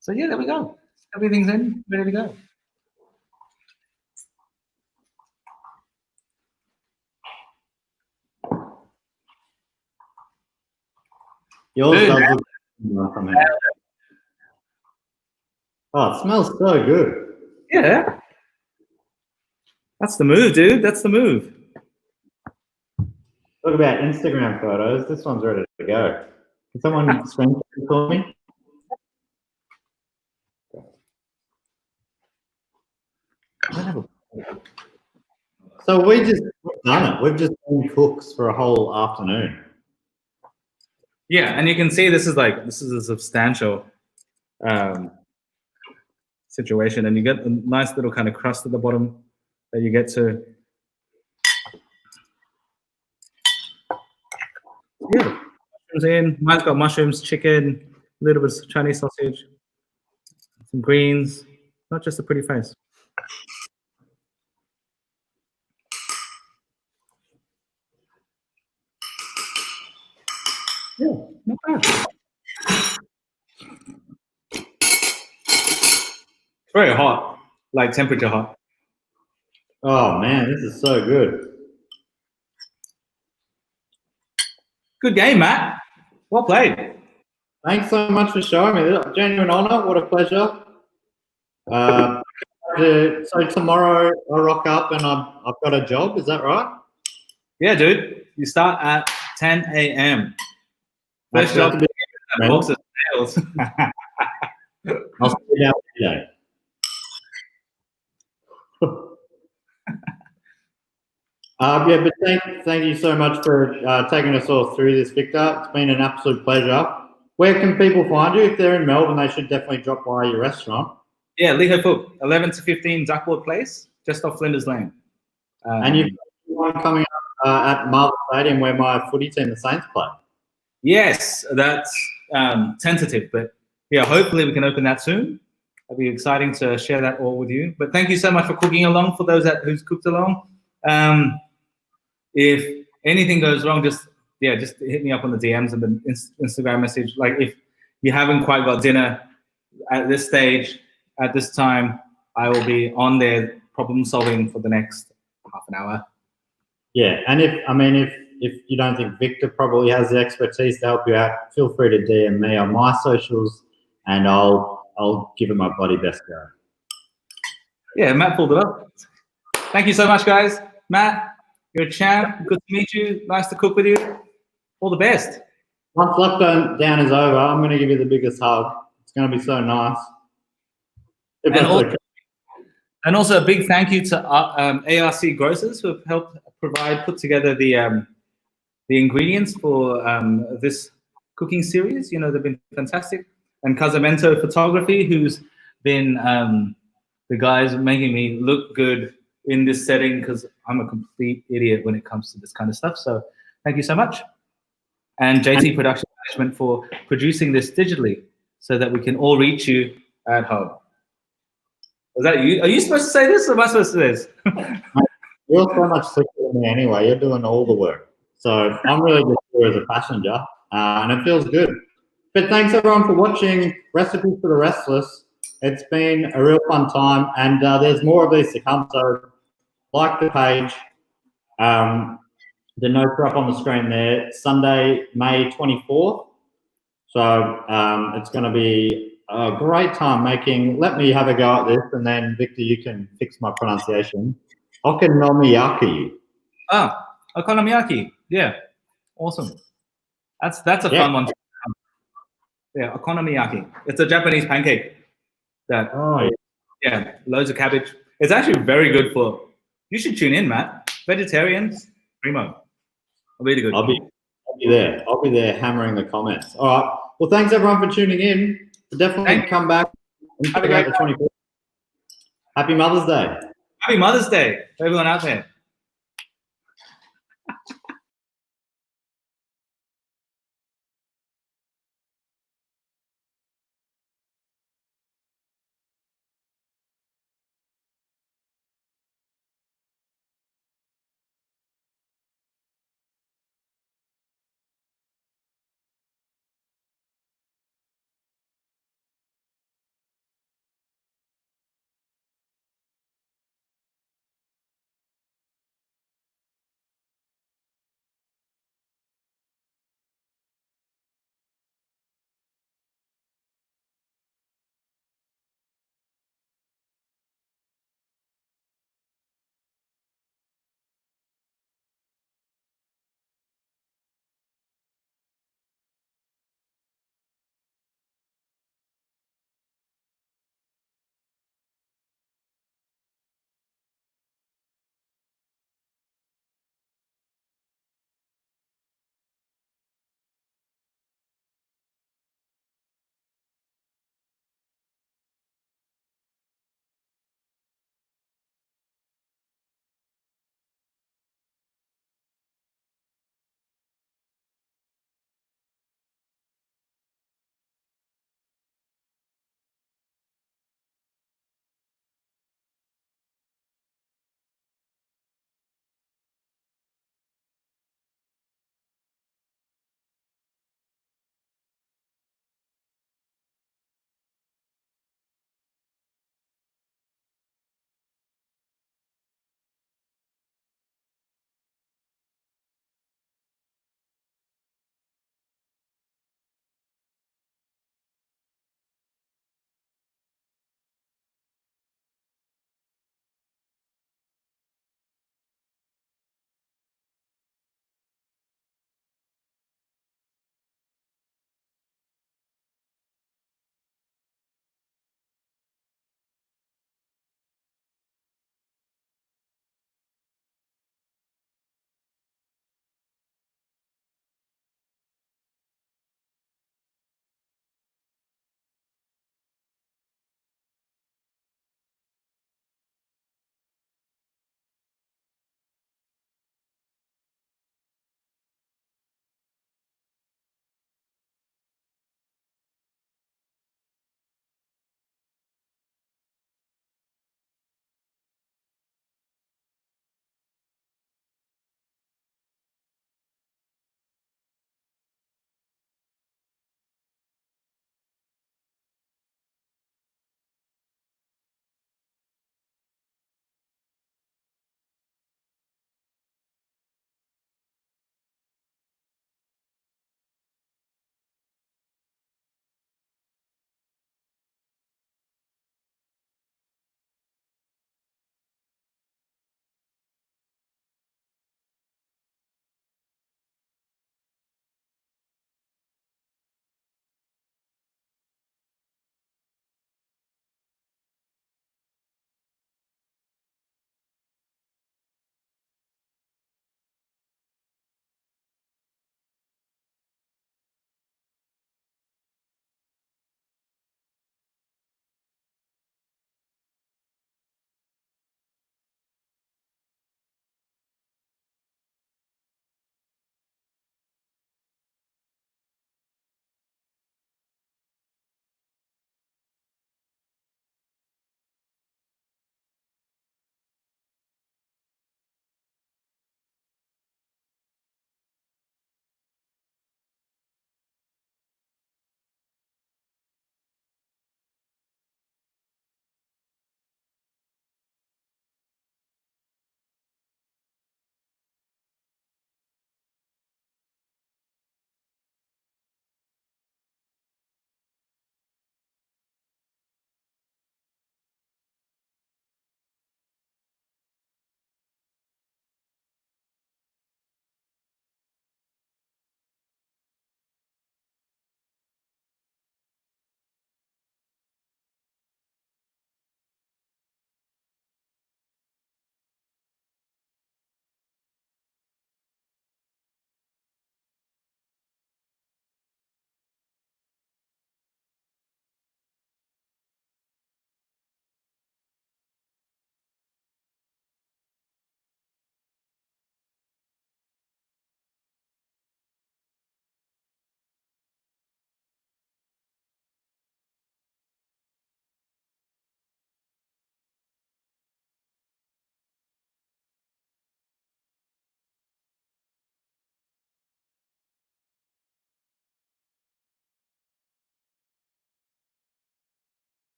So yeah, there we go. Everything's in, ready to go. Yours does look from here. Oh, it smells so good. Yeah. That's the move, dude. That's the move. Talk about Instagram photos. This one's ready to go. Can someone screen share for me? So we've done it. We've just been cooks for a whole afternoon. Yeah, and you can see this is a substantial situation, and you get a nice little kind of crust at the bottom that you get to. Yeah, mushrooms in. Mine's got mushrooms, chicken, a little bit of Chinese sausage, some greens. Not just a pretty face. Yeah, not bad. It's very hot, like temperature hot. Oh man, this is so good. Good game, Matt. Well played. Thanks so much for showing me. Genuine honour. What a pleasure. So tomorrow I rock up and I've got a job. Is that right? Yeah, dude. You start at 10 a.m. First job to be box of sales. I'll see you out today. Yeah, but thank you so much for taking us all through this, Victor. It's been an absolute pleasure. Where can people find you? If they're in Melbourne, they should definitely drop by your restaurant. Yeah, Lee Ho Fook, 11 to 15 Duckboard Place, just off Flinders Lane. And you've got one coming up at Marvel Stadium where my footy team, the Saints, play. Yes, that's tentative, but yeah, hopefully we can open that soon. It'll be exciting to share that all with you. But thank you so much for cooking along. For those who's cooked along, if anything goes wrong, just hit me up on the DMs and the Instagram message. Like if you haven't quite got dinner at this stage, at this time, I will be on there problem solving for the next half an hour. Yeah, and if you don't think Victor probably has the expertise to help you out, feel free to DM me on my socials, and I'll give it my bloody best go. Yeah, Matt pulled it up. Thank you so much, guys. Matt, you're a champ. Good to meet you. Nice to cook with you. All the best. Once lockdown is over, I'm going to give you the biggest hug. It's going to be so nice. And also a big thank you to ARC Grocers, who have helped put together the ingredients for this cooking series. You know, they've been fantastic. And Casamento Photography, who's been the guys making me look good in this setting, because I'm a complete idiot when it comes to this kind of stuff. So thank you so much. And JT Production Management for producing this digitally so that we can all reach you at home. Was that you? Are you supposed to say this, or am I supposed to say this? You're so much slicker than me anyway. You're doing all the work. So I'm really just here as a passenger, and it feels good. But thanks everyone for watching Recipes for the Restless. It's been a real fun time, and there's more of these to come. So like the page. The notes are up on the screen there. Sunday, May 24th. So it's going to be a great time making. Let me have a go at this, and then Victor, you can fix my pronunciation. Okonomiyaki. Ah, okonomiyaki. Yeah, awesome. That's a fun one. Yeah, okonomiyaki. It's a Japanese pancake. Yeah, loads of cabbage. It's actually very good for. You should tune in, Matt. Vegetarians, primo. Really good. I'll be there. I'll be there hammering the comments. All right. Well, thanks everyone for tuning in. Definitely come back and check out the 24th. Happy Mother's Day. Happy Mother's Day to everyone out there.